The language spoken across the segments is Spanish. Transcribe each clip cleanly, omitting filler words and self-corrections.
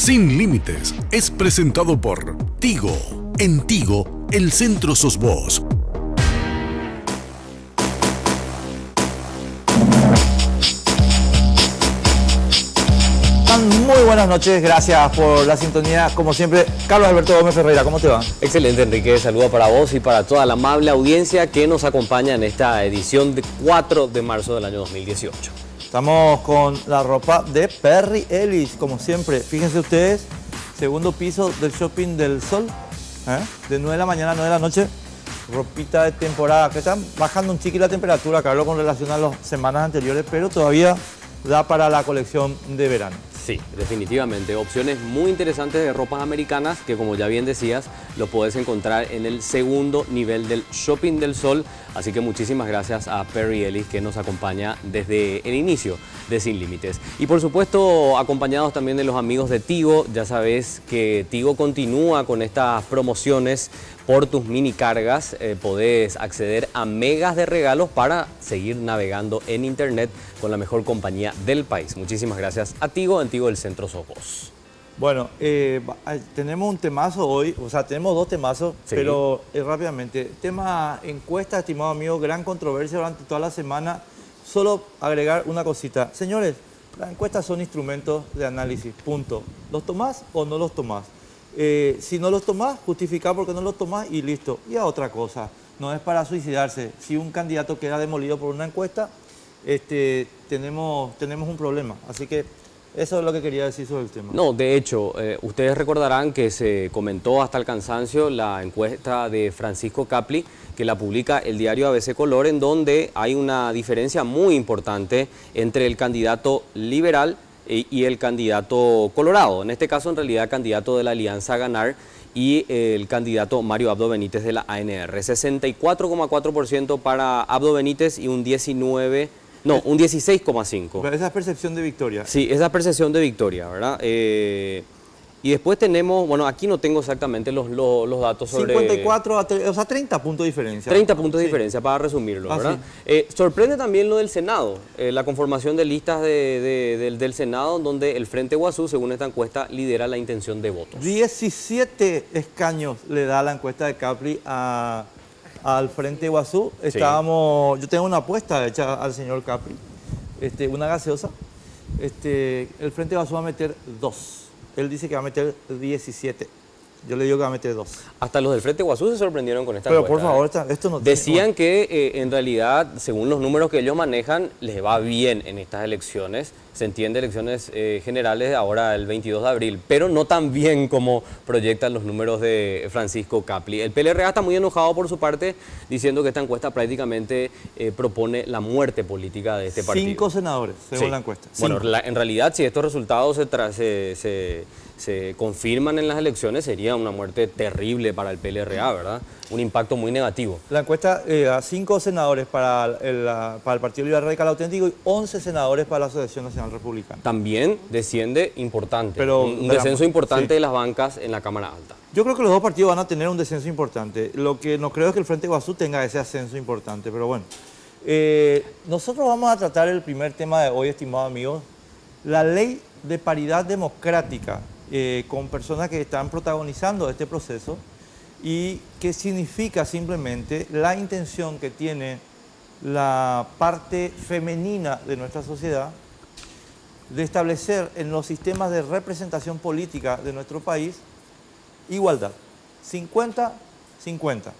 Sin Límites es presentado por Tigo. En Tigo, el centro sos vos. Muy buenas noches, gracias por la sintonía. Como siempre, Carlos Alberto Gómez Ferreira, ¿cómo te va? Excelente, Enrique. Saludo para vos y para toda la amable audiencia que nos acompaña en esta edición de 4 de marzo del año 2018. Estamos con la ropa de Perry Ellis, como siempre. Fíjense ustedes, segundo piso del Shopping del Sol, de 9 de la mañana a 9 de la noche. Ropita de temporada, que están bajando un chiqui la temperatura, Carlos, con relación a las semanas anteriores, pero todavía da para la colección de verano. Sí, definitivamente. Opciones muy interesantes de ropas americanas que, como ya bien decías, lo puedes encontrar en el segundo nivel del Shopping del Sol. Así que muchísimas gracias a Perry Ellis, que nos acompaña desde el inicio de Sin Límites. Y por supuesto, acompañados también de los amigos de Tigo. Ya sabes que Tigo continúa con estas promociones por tus mini cargas. Podés acceder a megas de regalos para seguir navegando en internet con la mejor compañía del país. Muchísimas gracias a Tigo, en Tigo el centro sos vos. Bueno, tenemos un temazo hoy, o sea, tenemos dos temazos, sí. Pero rápidamente. Tema encuesta, estimado amigo, gran controversia durante toda la semana. Solo agregar una cosita. Señores, las encuestas son instrumentos de análisis, punto. ¿Los tomás o no los tomás? Si no los tomás, justificá por qué no los tomás y listo. Y a otra cosa, no es para suicidarse. Si un candidato queda demolido por una encuesta, tenemos un problema. Así que eso es lo que quería decir sobre el tema. No, de hecho, ustedes recordarán que se comentó hasta el cansancio la encuesta de Francisco Capli, que la publica el diario ABC Color, en donde hay una diferencia muy importante entre el candidato liberal y el candidato colorado. En este caso, en realidad, candidato de la Alianza Ganar y el candidato Mario Abdo Benítez de la ANR. 64,4% para Abdo Benítez y un 16,5%. Esa es percepción de victoria. Sí, esa percepción de victoria, ¿verdad? Y después tenemos, bueno, aquí no tengo exactamente los datos sobre... 54, o sea, 30 puntos de diferencia. 30 puntos de diferencia, para resumirlo, ¿verdad? Sí. Sorprende también lo del Senado, la conformación de listas del Senado, donde el Frente Guazú, según esta encuesta, lidera la intención de votos. 17 escaños le da la encuesta de Capri al Frente Guazú. Sí. Yo tengo una apuesta hecha al señor Capri, una gaseosa. El Frente Guazú va a meter 2. Él dice que va a meter 17. Yo le digo que va a meter 2. Hasta los del Frente Guazú se sorprendieron con esta encuesta. Pero por favor, esto no decían que en realidad, según los números que ellos manejan, les va bien en estas elecciones. Se entiende elecciones generales ahora el 22 de abril, pero no tan bien como proyectan los números de Francisco Capli. El PLRA está muy enojado por su parte, diciendo que esta encuesta prácticamente propone la muerte política de este partido. 5 senadores, según la encuesta. Bueno, en realidad, si estos resultados se confirman en las elecciones, sería una muerte terrible para el PLRA, ¿verdad? Un impacto muy negativo. La encuesta a 5 senadores para el Partido Liberal Radical Auténtico y 11 senadores para la Asociación Nacional Republicana. También desciende importante, un descenso importante de las bancas en la Cámara Alta. Yo creo que los dos partidos van a tener un descenso importante. Lo que no creo es que el Frente Guazú tenga ese ascenso importante, pero bueno. Nosotros vamos a tratar el primer tema de hoy, estimados amigos, la ley de paridad democrática, con personas que están protagonizando este proceso y que significa simplemente la intención que tiene la parte femenina de nuestra sociedad de establecer en los sistemas de representación política de nuestro país igualdad, 50-50.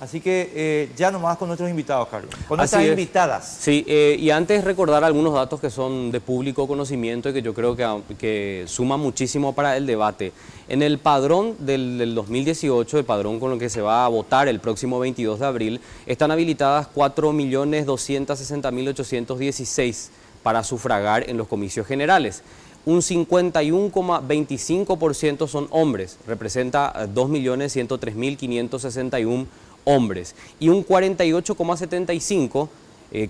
Así que ya nomás con nuestros invitados, Carlos, con nuestras invitadas. Sí, y antes recordar algunos datos que son de público conocimiento y que yo creo que suman muchísimo para el debate. En el padrón del 2018, el padrón con el que se va a votar el próximo 22 de abril, están habilitadas 4.260.816 para sufragar en los comicios generales. Un 51,25% son hombres, representa 2.103.561 hombres. Y un 48,75%,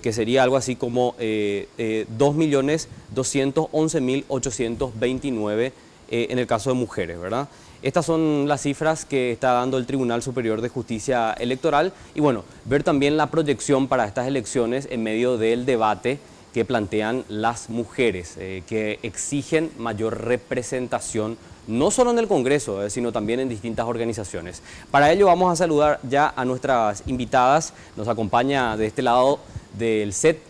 que sería algo así como 2.211.829 en el caso de mujeres, ¿verdad? Estas son las cifras que está dando el Tribunal Superior de Justicia Electoral y bueno, ver también la proyección para estas elecciones en medio del debate que plantean las mujeres, que exigen mayor representación, no solo en el Congreso, sino también en distintas organizaciones. Para ello vamos a saludar ya a nuestras invitadas. Nos acompaña de este lado del set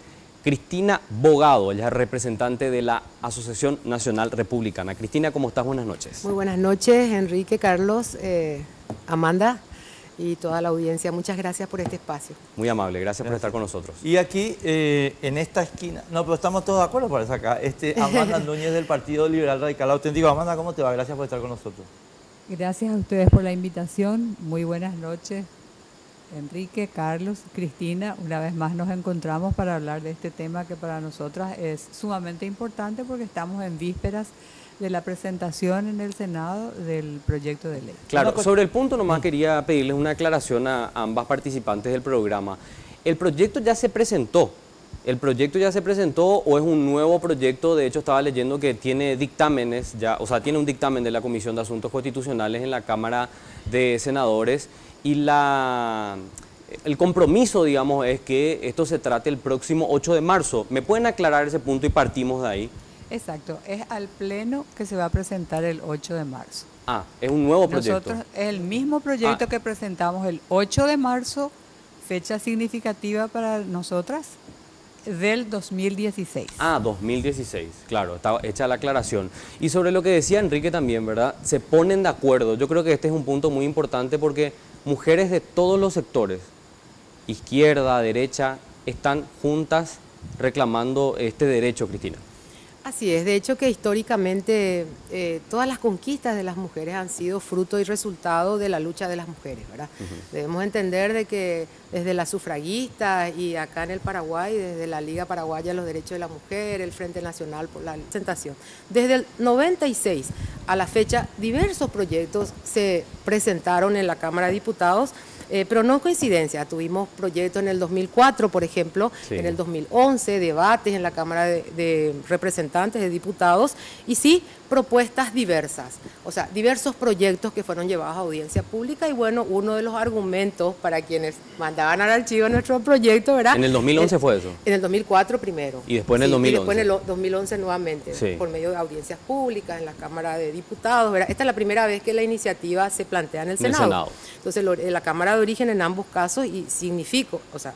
Cristina Bogado, ella es representante de la Asociación Nacional Republicana. Cristina, ¿cómo estás? Buenas noches. Muy buenas noches, Enrique, Carlos, Amanda y toda la audiencia. Muchas gracias por este espacio. Muy amable, gracias por estar con nosotros. Y aquí, en esta esquina, no, pero estamos todos de acuerdo, parece acá, Amanda Núñez del Partido Liberal Radical Auténtico. Amanda, ¿cómo te va? Gracias por estar con nosotros. Gracias a ustedes por la invitación. Muy buenas noches, Enrique, Carlos, Cristina. Una vez más nos encontramos para hablar de este tema que para nosotras es sumamente importante porque estamos en vísperas de la presentación en el Senado del proyecto de ley. Claro, sobre el punto nomás quería pedirles una aclaración a ambas participantes del programa. ¿El proyecto ya se presentó? ¿El proyecto ya se presentó o es un nuevo proyecto? De hecho, estaba leyendo que tiene dictámenes ya, o sea, tiene un dictamen de la Comisión de Asuntos Constitucionales en la Cámara de Senadores y el compromiso, digamos, es que esto se trate el próximo 8 de marzo. ¿Me pueden aclarar ese punto y partimos de ahí? Exacto, es al Pleno que se va a presentar el 8 de marzo. Ah, es un nuevo proyecto. Nosotros, es el mismo proyecto que presentamos el 8 de marzo, fecha significativa para nosotras, del 2016. Ah, 2016, claro, está hecha la aclaración. Y sobre lo que decía Enrique también, ¿verdad? Se ponen de acuerdo. Yo creo que este es un punto muy importante porque mujeres de todos los sectores, izquierda, derecha, están juntas reclamando este derecho, Cristina. Así es, de hecho que históricamente todas las conquistas de las mujeres han sido fruto y resultado de la lucha de las mujeres, ¿verdad? Debemos entender de que desde las sufragistas y acá en el Paraguay, desde la Liga Paraguaya de los Derechos de la Mujer, el Frente Nacional por la Representación, desde el 96 a la fecha diversos proyectos se presentaron en la Cámara de Diputados, pero no coincidencia, tuvimos proyectos en el 2004, por ejemplo, sí. En el 2011, debates en la Cámara de Representantes, de Diputados, y sí, propuestas diversas, o sea, diversos proyectos que fueron llevados a audiencia pública, y bueno, uno de los argumentos para quienes mandaban al archivo nuestro proyecto, ¿verdad? ¿En el 2011 fue eso? En el 2004 primero. ¿Y después en el 2011? Y después en el 2011 nuevamente, sí. Por medio de audiencias públicas en la Cámara de Diputados, ¿verdad? Esta es la primera vez que la iniciativa se plantea en el Senado. Entonces, la Cámara de Origen en ambos casos, y significó, o sea,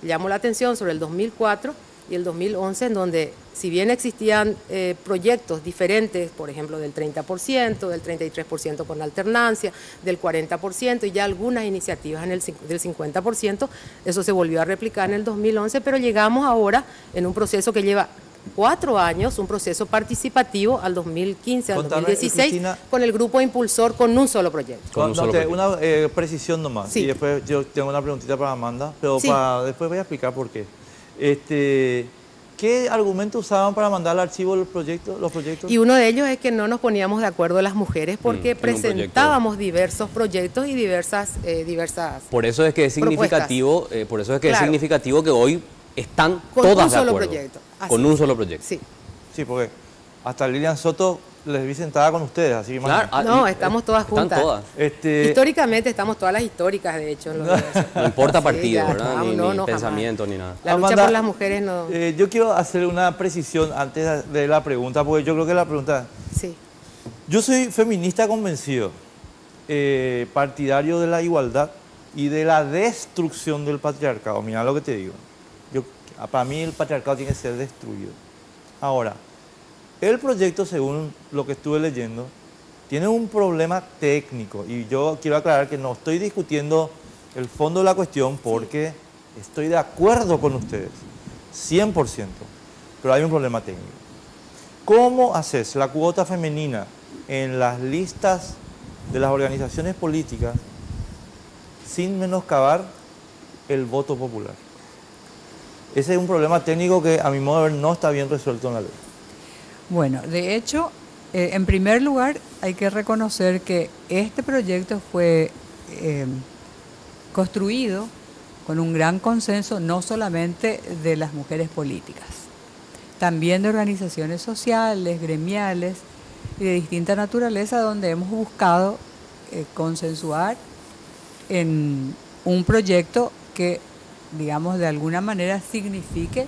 llamó la atención sobre el 2004 y el 2011, en donde, si bien existían proyectos diferentes, por ejemplo, del 30%, del 33% con alternancia, del 40%, y ya algunas iniciativas del 50%, eso se volvió a replicar en el 2011, pero llegamos ahora en un proceso que lleva 4 años, un proceso participativo al 2015, al 2016, Cristina, con el grupo impulsor con un solo proyecto. Una precisión nomás, sí. Y después yo tengo una preguntita para Amanda, pero sí. Después voy a explicar por qué. ¿Qué argumentos usaban para mandar al archivo los proyectos? Y uno de ellos es que no nos poníamos de acuerdo las mujeres porque presentábamos diversos proyectos y diversas Por eso es que es significativo, es significativo que hoy están con todas de acuerdo. Con un solo proyecto. Sí. Sí, porque hasta Lilian Soto les vi sentada con ustedes, así que claro, no, estamos todas juntas. Están todas. Históricamente estamos todas las históricas, de hecho. No importa partido, sí, ¿verdad? Ni pensamiento, jamás. Ni nada. La lucha por las mujeres no... yo quiero hacer una precisión antes de la pregunta, porque yo creo que la pregunta... Sí. Yo soy feminista convencido, partidario de la igualdad y de la destrucción del patriarcado. Mira lo que te digo. Para mí el patriarcado tiene que ser destruido. Ahora, el proyecto, según lo que estuve leyendo, tiene un problema técnico. Y yo quiero aclarar que no estoy discutiendo el fondo de la cuestión porque estoy de acuerdo con ustedes, 100%. Pero hay un problema técnico. ¿Cómo haces la cuota femenina en las listas de las organizaciones políticas sin menoscabar el voto popular? Ese es un problema técnico que, a mi modo de ver, no está bien resuelto en la ley. Bueno, de hecho, en primer lugar, hay que reconocer que este proyecto fue construido con un gran consenso, no solamente de las mujeres políticas, también de organizaciones sociales, gremiales y de distinta naturaleza, donde hemos buscado consensuar en un proyecto que, digamos, de alguna manera signifique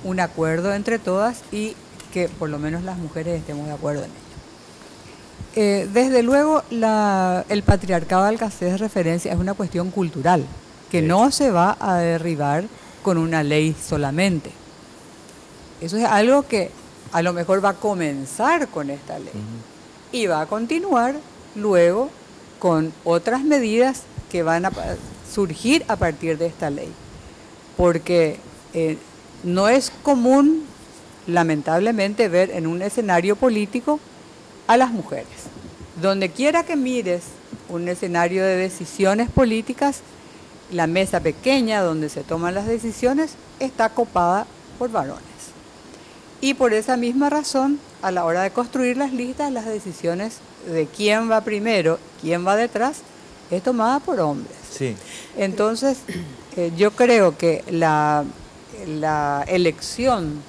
un acuerdo entre todas y que por lo menos las mujeres estemos de acuerdo en ello. Desde luego, el patriarcado al que haces referencia es una cuestión cultural, que no se va a derribar con una ley solamente. Eso es algo que a lo mejor va a comenzar con esta ley y va a continuar luego con otras medidas que van a surgir a partir de esta ley. Porque no es común, lamentablemente, ver en un escenario político a las mujeres. Donde quiera que mires un escenario de decisiones políticas, la mesa pequeña donde se toman las decisiones está copada por varones. Y por esa misma razón, a la hora de construir las listas, las decisiones de quién va primero, quién va detrás, es tomada por hombres. Sí. Entonces, yo creo que la elección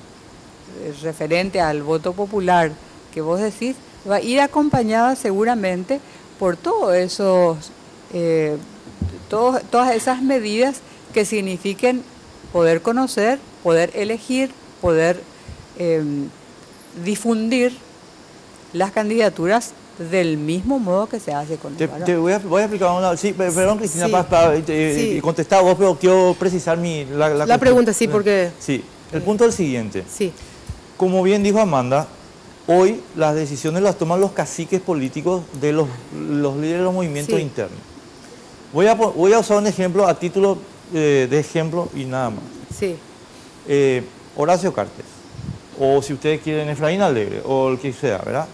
referente al voto popular que vos decís va a ir acompañada seguramente por todos esos, todas esas medidas que signifiquen poder conocer, poder elegir, poder difundir las candidaturas del mismo modo que se hace con el varón. Te voy a explicar una... Sí, perdón, Cristina, Sí. para contestar vos, pero quiero precisar La pregunta, sí, porque... Sí, el punto es el siguiente. Sí, Como bien dijo Amanda, hoy las decisiones las toman los caciques políticos de los líderes de los movimientos Sí. internos. Voy a usar un ejemplo a título de ejemplo y nada más. sí, Horacio Cartes, o si ustedes quieren Efraín Alegre, o el que sea, ¿verdad?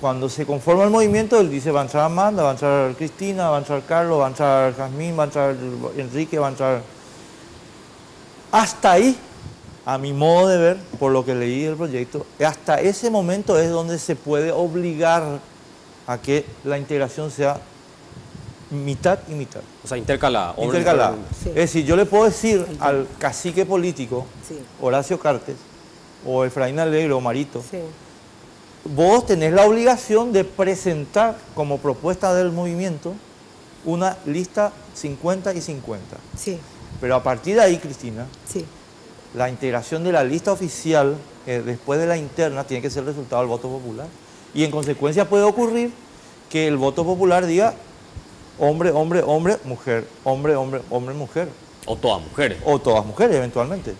Cuando se conforma el movimiento, él dice, va a entrar Amanda, va a entrar Cristina, va a entrar Carlos, va a entrar Jazmín, va a entrar Enrique, va a entrar... Hasta ahí, a mi modo de ver, por lo que leí del proyecto, hasta ese momento es donde se puede obligar a que la integración sea mitad y mitad. O sea, intercalada. Intercalada. Sí. Es decir, yo le puedo decir al cacique político, sí, Horacio Cartes, o Efraín Alegre, o Marito, sí, vos tenés la obligación de presentar como propuesta del movimiento una lista 50 y 50. sí, Pero a partir de ahí, Cristina, sí. la integración de la lista oficial después de la interna tiene que ser el resultado del voto popular. Y en consecuencia puede ocurrir que el voto popular diga hombre, hombre, hombre, mujer, hombre, hombre, hombre, mujer. O todas mujeres. O todas mujeres, eventualmente.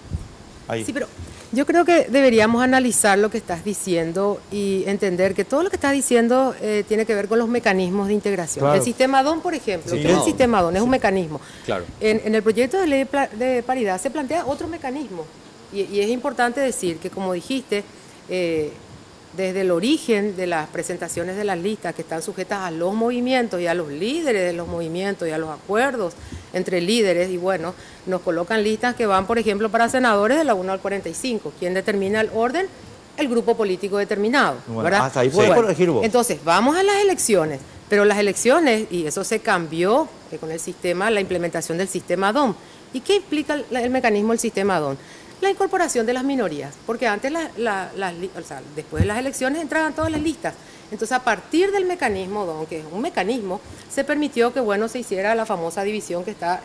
Ahí. Sí, pero yo creo que deberíamos analizar lo que estás diciendo y entender que todo lo que estás diciendo tiene que ver con los mecanismos de integración. Claro. El sistema DON, por ejemplo, Sí. ¿qué es el sistema DON? Es un mecanismo. Claro. En el proyecto de ley de paridad se plantea otro mecanismo y es importante decir que, como dijiste, desde el origen de las presentaciones de las listas que están sujetas a los movimientos y a los líderes de los movimientos y a los acuerdos entre líderes, y bueno, nos colocan listas que van, por ejemplo, para senadores de la 1 al 45. ¿Quién determina el orden? El grupo político determinado, Bueno, ¿verdad? hasta ahí puedes corregir vos. Entonces, vamos a las elecciones, pero las elecciones, y eso se cambió con el sistema, la implementación del sistema DOM. ¿Y qué implica el mecanismo del sistema DOM? La incorporación de las minorías, porque antes, o sea, después de las elecciones entraban todas las listas. Entonces, a partir del mecanismo DON, que es un mecanismo, se permitió que, bueno, se hiciera la famosa división que está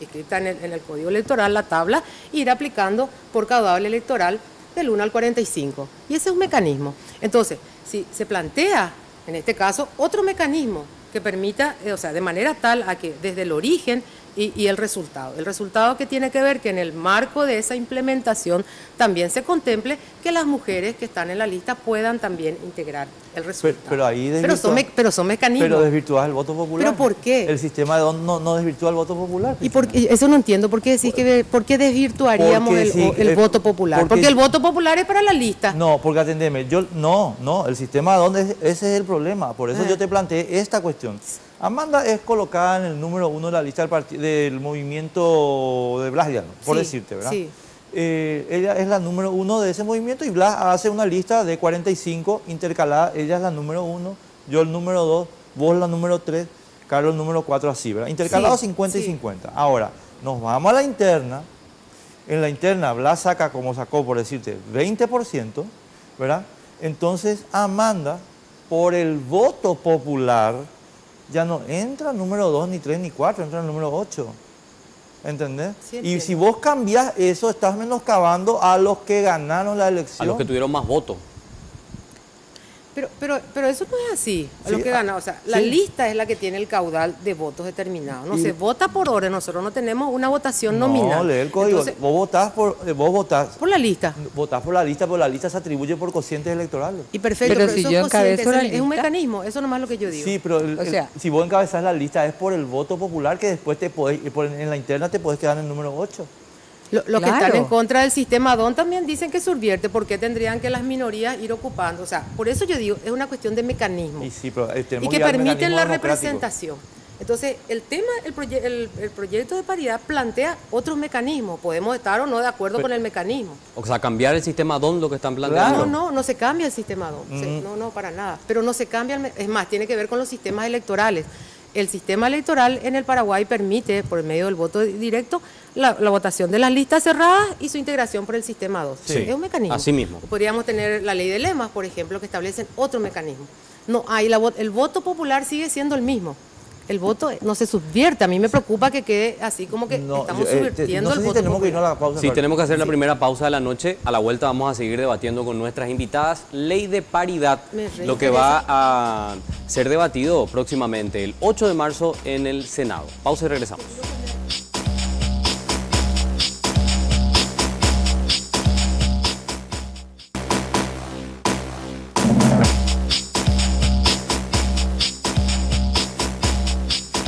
escrita en el Código Electoral, la tabla, e ir aplicando por caudal electoral del 1 al 45. Y ese es un mecanismo. Entonces, si se plantea, en este caso, otro mecanismo que permita, o sea, de manera tal a que desde el origen y el resultado que tiene que ver que en el marco de esa implementación también se contemple que las mujeres que están en la lista puedan también integrar el resultado. Pero ahí pero son mecanismos. Pero desvirtúas el voto popular. ¿Pero por qué? El sistema de DON no desvirtúa el voto popular. Y eso no entiendo, ¿por qué decís por qué desvirtuaríamos Porque el voto popular? Porque el voto popular es para la lista. No, porque atendeme, no, el sistema de DON, ese es el problema. Por eso yo te planteé esta cuestión. Amanda es colocada en el número 1 de la lista del movimiento de Blas Llano, por Sí, decirte, ¿verdad? sí. Ella es la número 1 de ese movimiento y Blas hace una lista de 45 intercalada. Ella es la número 1, yo el número 2, vos la número 3, Carlos el número 4, así, ¿verdad? Intercalado Sí, 50 y sí. 50. Ahora, nos vamos a la interna. En la interna, Blas saca, como sacó, por decirte, 20%, ¿verdad? Entonces, Amanda, por el voto popular, ya no entra el número 2, ni 3, ni 4, entra el número 8. ¿Entendés? Sí, Y entiendo. si vos cambiás eso, estás menoscabando a los que ganaron la A elección. los que tuvieron más votos. Pero eso no es así, a lo Sí, que gana. O sea, la sí. lista es la que tiene el caudal de votos determinado. No Y- se vota por orden, nosotros no tenemos una votación No, nominal. lee el código. Entonces, Vos votás por la lista. por la lista, pero la lista se atribuye por cocientes electorales. Y perfecto, Pero pero si esos yo cocientes encabezo la es un lista. mecanismo, eso nomás es lo que yo digo. Sí, pero O sea- si vos encabezás la lista es por el voto popular que después te podés, en la interna te podés quedar en el número 8. Los que Claro. están en contra del sistema DON también dicen que subvierte, ¿por qué tendrían que las minorías ir ocupando? O sea, por eso yo digo, es una cuestión de mecanismo. Y sí, pero tenemos Y que ir al permiten mecanismo la democrático. representación. Entonces, el tema, el proyecto de paridad plantea otros mecanismos. Podemos estar o no de acuerdo con el mecanismo. O sea, cambiar el sistema DON, lo que están planteando. No se cambia el sistema DON. No, para nada. Pero no se cambia, es más, tiene que ver con los sistemas electorales. El sistema electoral en el Paraguay permite, por medio del voto directo, la votación de las listas cerradas y su integración por el sistema 2. Sí, Es un mecanismo. así mismo. Podríamos tener la ley de lemas, por ejemplo, que establecen otro mecanismo. No hay el voto popular sigue siendo el mismo. El voto no se subvierte. A mí me preocupa que quede así como que No, estamos no subvirtiendo sé el si voto tenemos que irnos a popular. la pausa. Sí, Carlos. tenemos que hacer la primera pausa de la noche. A la vuelta vamos a seguir debatiendo con nuestras invitadas ley de paridad, Me lo que va a ser debatido próximamente el 8 de marzo en el Senado. Pausa y regresamos.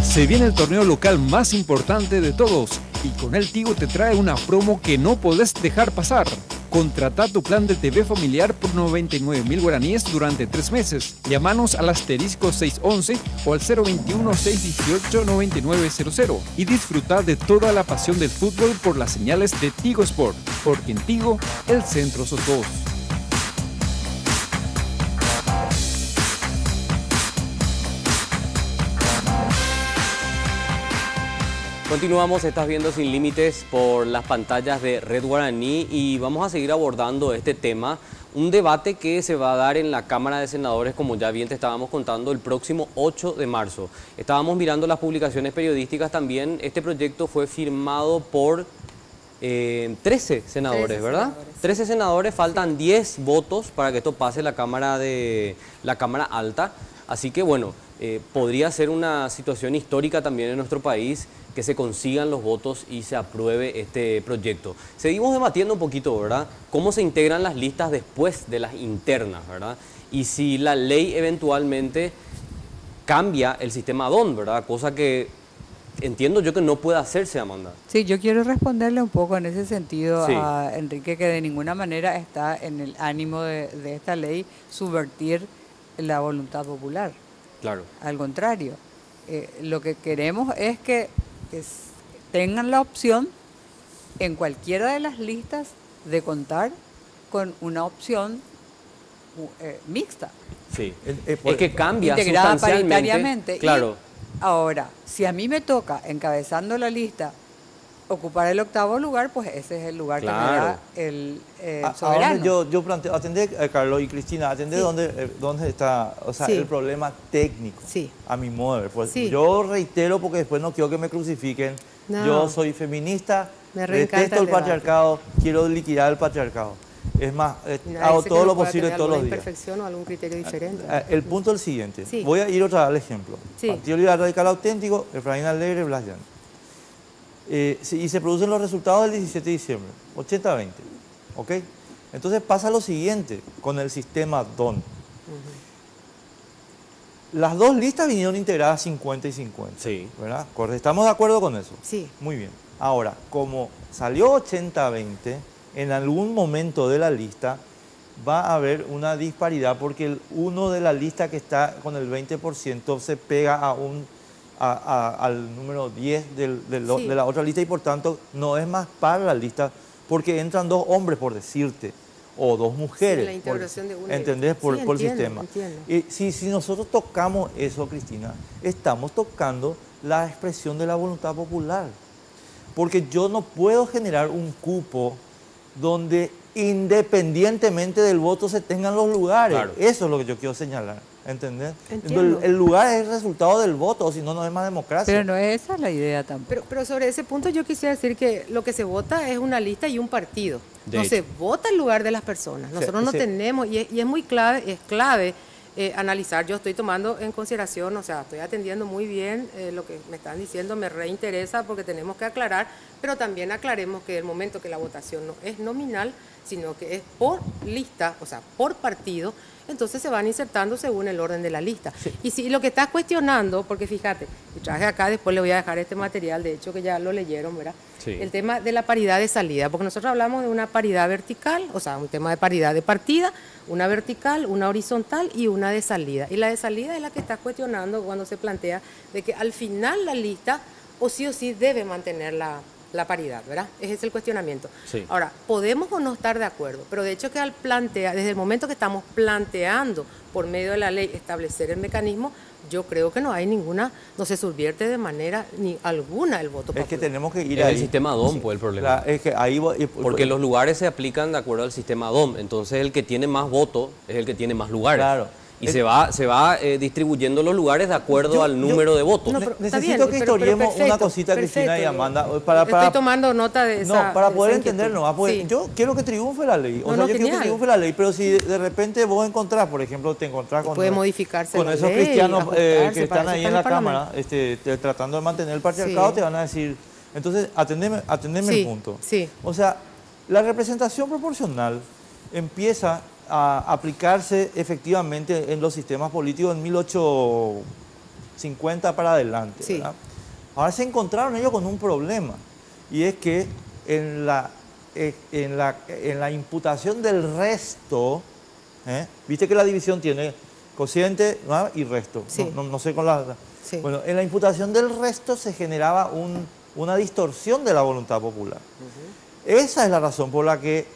Se viene el torneo local más importante de todos y con él Tigo te trae una promo que no podés dejar pasar. Contrata tu plan de TV familiar por 99.000 guaraníes durante 3 meses. Llámanos al asterisco 611 o al 021-618-9900 y disfruta de toda la pasión del fútbol por las señales de Tigo Sport, porque en Tigo el centro sos vos. Continuamos, estás viendo Sin Límites por las pantallas de Red Guaraní y vamos a seguir abordando este tema, un debate que se va a dar en la Cámara de Senadores, como ya bien te estábamos contando, el próximo 8 de marzo. Estábamos mirando las publicaciones periodísticas también, este proyecto fue firmado por 13 senadores, 13 ¿verdad? senadores, sí. 13 senadores, faltan 10 votos para que esto pase la Cámara Alta, así que bueno, podría ser una situación histórica también en nuestro país que se consigan los votos y se apruebe este proyecto. Seguimos debatiendo un poquito, ¿verdad? Cómo se integran las listas después de las internas, ¿verdad? Y si la ley eventualmente cambia el sistema DON, ¿verdad? Cosa que entiendo yo que no puede hacerse, Amanda. Sí, yo quiero responderle un poco en ese sentido Sí. a Enrique, que de ninguna manera está en el ánimo de esta ley subvertir la voluntad popular. Claro. Al contrario, lo que queremos es que tengan la opción en cualquiera de las listas de contar con una opción mixta, Sí. por- Es que cambia integrada sustancialmente. paritariamente. Y Claro. ahora, si a mí me toca, encabezando la lista, ocupar el 8º lugar, pues ese es el lugar Claro. que me da el ¿A soberano. dónde yo planteo, atendé, Carlos y Cristina, atendé Sí. dónde está, o sea, Sí. el problema técnico, Sí. a mi modo de ver. Pues Sí. yo reitero porque después no quiero que me crucifiquen. No. Yo soy feminista, Me reencanta detesto el el debate. patriarcado, quiero liquidar el patriarcado. Es más, Nadie hago dice que todo no lo pueda posible tener todos los alguna días. imperfección o algún criterio diferente. El punto es el siguiente. Sí. Voy a ir otra vez al ejemplo. Sí. Partido Liberal Radical Auténtico, Efraín Alegre, Blas Llano. Y se producen los resultados del 17 de diciembre, 80-20. ¿Ok? Entonces pasa lo siguiente con el sistema DON. Las dos listas vinieron integradas 50 y 50. Sí. ¿Verdad? ¿Estamos de acuerdo con eso? Sí. Muy bien. Ahora, como salió 80-20, en algún momento de la lista va a haber una disparidad porque uno de la lista que está con el 20% se pega al número 10 Sí. de la otra lista y por tanto no es más para la lista porque entran 2 hombres, por decirte, o 2 mujeres. Sí, la integración de una y ¿Entendés? otra. Por Sí, el entiendo, sistema. entiendo. Y si nosotros tocamos eso, Cristina, estamos tocando la expresión de la voluntad popular. Porque yo no puedo generar un cupo donde independientemente del voto se tengan los lugares. Claro. Eso es lo que yo quiero señalar. ¿Entendés? Entiendo. El lugar es el resultado del voto, o si no, no es más democracia. Pero no es esa la idea tampoco. Pero sobre ese punto yo quisiera decir que lo que se vota es una lista y un partido. De No hecho. se vota el lugar de las personas. Nosotros no sí. tenemos, y es muy clave, analizar. Yo estoy tomando en consideración, o sea, estoy atendiendo muy bien lo que me están diciendo, me reinteresa porque tenemos que aclarar, pero también aclaremos que el momento que la votación no es nominal, sino que es por lista, o sea, por partido, entonces se van insertando según el orden de la lista. Y si lo que estás cuestionando, porque fíjate, y traje acá, después le voy a dejar este material, de hecho que ya lo leyeron, ¿verdad? Sí. El tema de la paridad de salida, porque nosotros hablamos de una paridad vertical, o sea, un tema de paridad de partida, una vertical, una horizontal y una de salida. Y la de salida es la que estás cuestionando cuando se plantea de que al final la lista o sí debe mantener la paridad, ¿verdad? Ese es el cuestionamiento. Sí. Ahora, podemos o no estar de acuerdo, pero de hecho que desde el momento que estamos planteando por medio de la ley establecer el mecanismo, yo creo que no se subvierte de manera ni alguna el voto Es que popular. tenemos que ir Es ahí. el sistema DOM, pues, el problema. Es que ahí Porque los lugares se aplican de acuerdo al sistema DOM. Entonces, el que tiene más votos es el que tiene más lugares. Claro. Y se va distribuyendo los lugares de acuerdo al número de votos. No, pero está Necesito bien, que pero historiemos una perfecto, cosita, Cristina y perfecto. Amanda. Estoy tomando nota de esa. No, para de poder esa inquietud. entendernos, ¿va? Porque Sí. yo quiero que triunfe la ley. O No, sea, no, yo quiero que genial. triunfe la ley, pero si de repente vos encontrás, por ejemplo, te encontrás con, Puede modificarse con la esos ley, cristianos ajustarse, que para están eso ahí está en la el Parlamento. Cámara tratando de mantener el patriarcado, Sí. te van a decir. Entonces, atendeme Sí, el punto. sí. O sea, la representación proporcional empieza a aplicarse efectivamente en los sistemas políticos en 1850 para adelante. Sí. ¿Verdad? Ahora se encontraron ellos con un problema, y es que en la imputación del resto, viste que la división tiene cociente, ¿no? y resto. Sí. No sé con la... Sí. Bueno, en la imputación del resto se generaba una distorsión de la voluntad popular. Esa es la razón por la que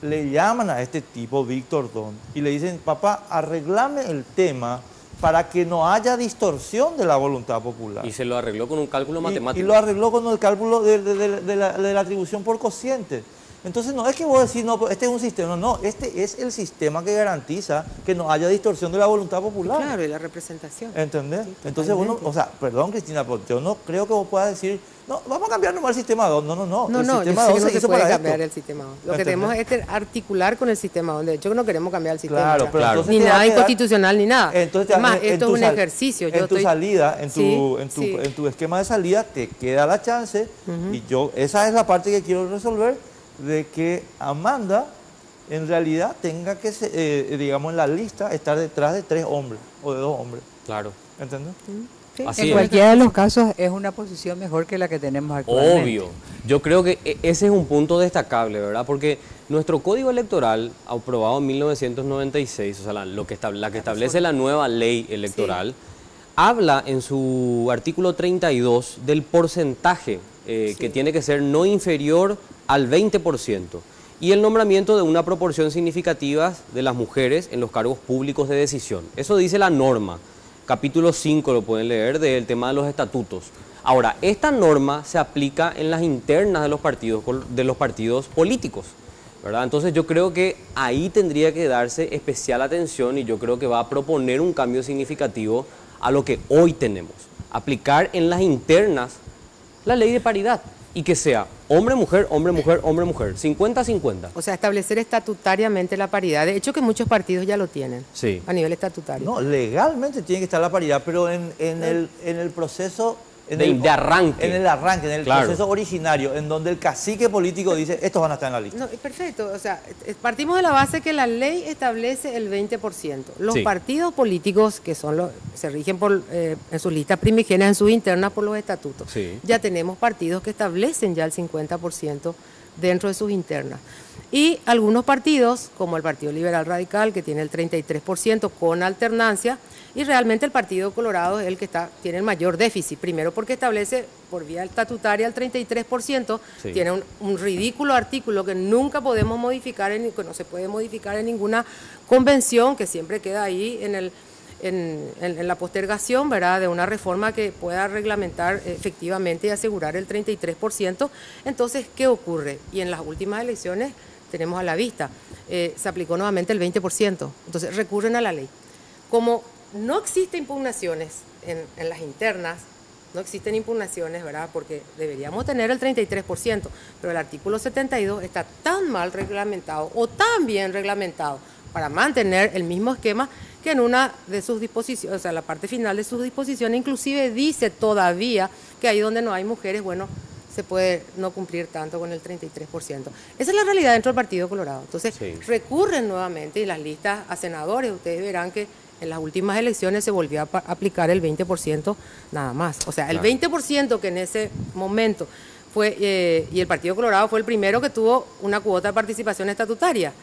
le llaman a este tipo Víctor Don y le dicen: papá, arreglame el tema para que no haya distorsión de la voluntad popular. Y se lo arregló con un cálculo matemático. Y lo arregló con el cálculo de la atribución por cociente. Entonces no es que vos decís, no, este es un sistema, no, este es el sistema que garantiza que no haya distorsión de la voluntad popular. Claro, y la representación. ¿Entendés? Sí, Entonces, bueno, totalmente. o sea, perdón, Cristina, pero yo no creo que vos puedas decir, no, vamos a cambiar nomás el sistema 2. No. No, el yo sistema sé 2 que no se se hizo puede para cambiar esto. el sistema 2. Lo que ¿Entendés? tenemos es articular con el sistema 2. De hecho, que no queremos cambiar el sistema. Claro, ya. pero Claro. entonces Ni te va a nada quedar- inconstitucional ni nada. Entonces, Además, en esto tu es un sal- ejercicio. En tu salida, en Sí, tu esquema de salida, te queda la chance, y esa es la parte que quiero resolver, de que Amanda, en realidad, tenga que, digamos, en la lista, estar detrás de 3 hombres, o de 2 hombres. Claro. ¿Entendés? Sí. Así En es. cualquiera de los casos es una posición mejor que la que tenemos actualmente. Obvio. Yo creo que ese es un punto destacable, ¿verdad? Porque nuestro código electoral, aprobado en 1996, o sea, la que establece la nueva ley electoral, habla en su artículo 32 del porcentaje que tiene que ser no inferior al 20%. Y el nombramiento de una proporción significativa de las mujeres en los cargos públicos de decisión. Eso dice la norma. Capítulo 5 lo pueden leer del tema de los estatutos. Ahora, esta norma se aplica en las internas de los partidos políticos, ¿verdad? Entonces yo creo que ahí tendría que darse especial atención, y yo creo que va a proponer un cambio significativo a lo que hoy tenemos. Aplicar en las internas la ley de paridad, y que sea hombre-mujer, hombre-mujer, hombre-mujer, 50-50. O sea, establecer estatutariamente la paridad. De hecho, que muchos partidos ya lo tienen. Sí. A nivel estatutario. No, legalmente tiene que estar la paridad, pero en el proceso... De arranque. En el arranque, en el Claro. proceso originario, en donde el cacique político dice, estos van a estar en la lista. No, perfecto. O sea, partimos de la base que la ley establece el 20%. Los Sí. partidos políticos, que son se rigen en sus listas primigenias, en sus internas por los estatutos. Sí. Ya tenemos partidos que establecen ya el 50% dentro de sus internas. Y algunos partidos, como el Partido Liberal Radical, que tiene el 33% con alternancia, y realmente el Partido Colorado es el que tiene el mayor déficit. Primero porque establece por vía estatutaria el 33%, Sí. tiene un ridículo artículo que nunca podemos modificar, que no se puede modificar en ninguna convención, que siempre queda ahí en la postergación, ¿verdad?, de una reforma que pueda reglamentar efectivamente y asegurar el 33%. Entonces, ¿qué ocurre? Y en las últimas elecciones tenemos a la vista, se aplicó nuevamente el 20%. Entonces, recurren a la ley. Como no existen impugnaciones en las internas, no existen impugnaciones, ¿verdad? Porque deberíamos tener el 33%, pero el artículo 72 está tan mal reglamentado o tan bien reglamentado para mantener el mismo esquema que en una de sus disposiciones, o sea, la parte final de sus disposiciones, inclusive dice todavía que ahí donde no hay mujeres, bueno, se puede no cumplir tanto con el 33%. Esa es la realidad dentro del Partido Colorado. Entonces, recurren nuevamente y las listas a senadores, ustedes verán que en las últimas elecciones se volvió a aplicar el 20% nada más. O sea, el 20% que en ese momento fue, y el Partido Colorado fue el primero que tuvo una cuota de participación estatutaria.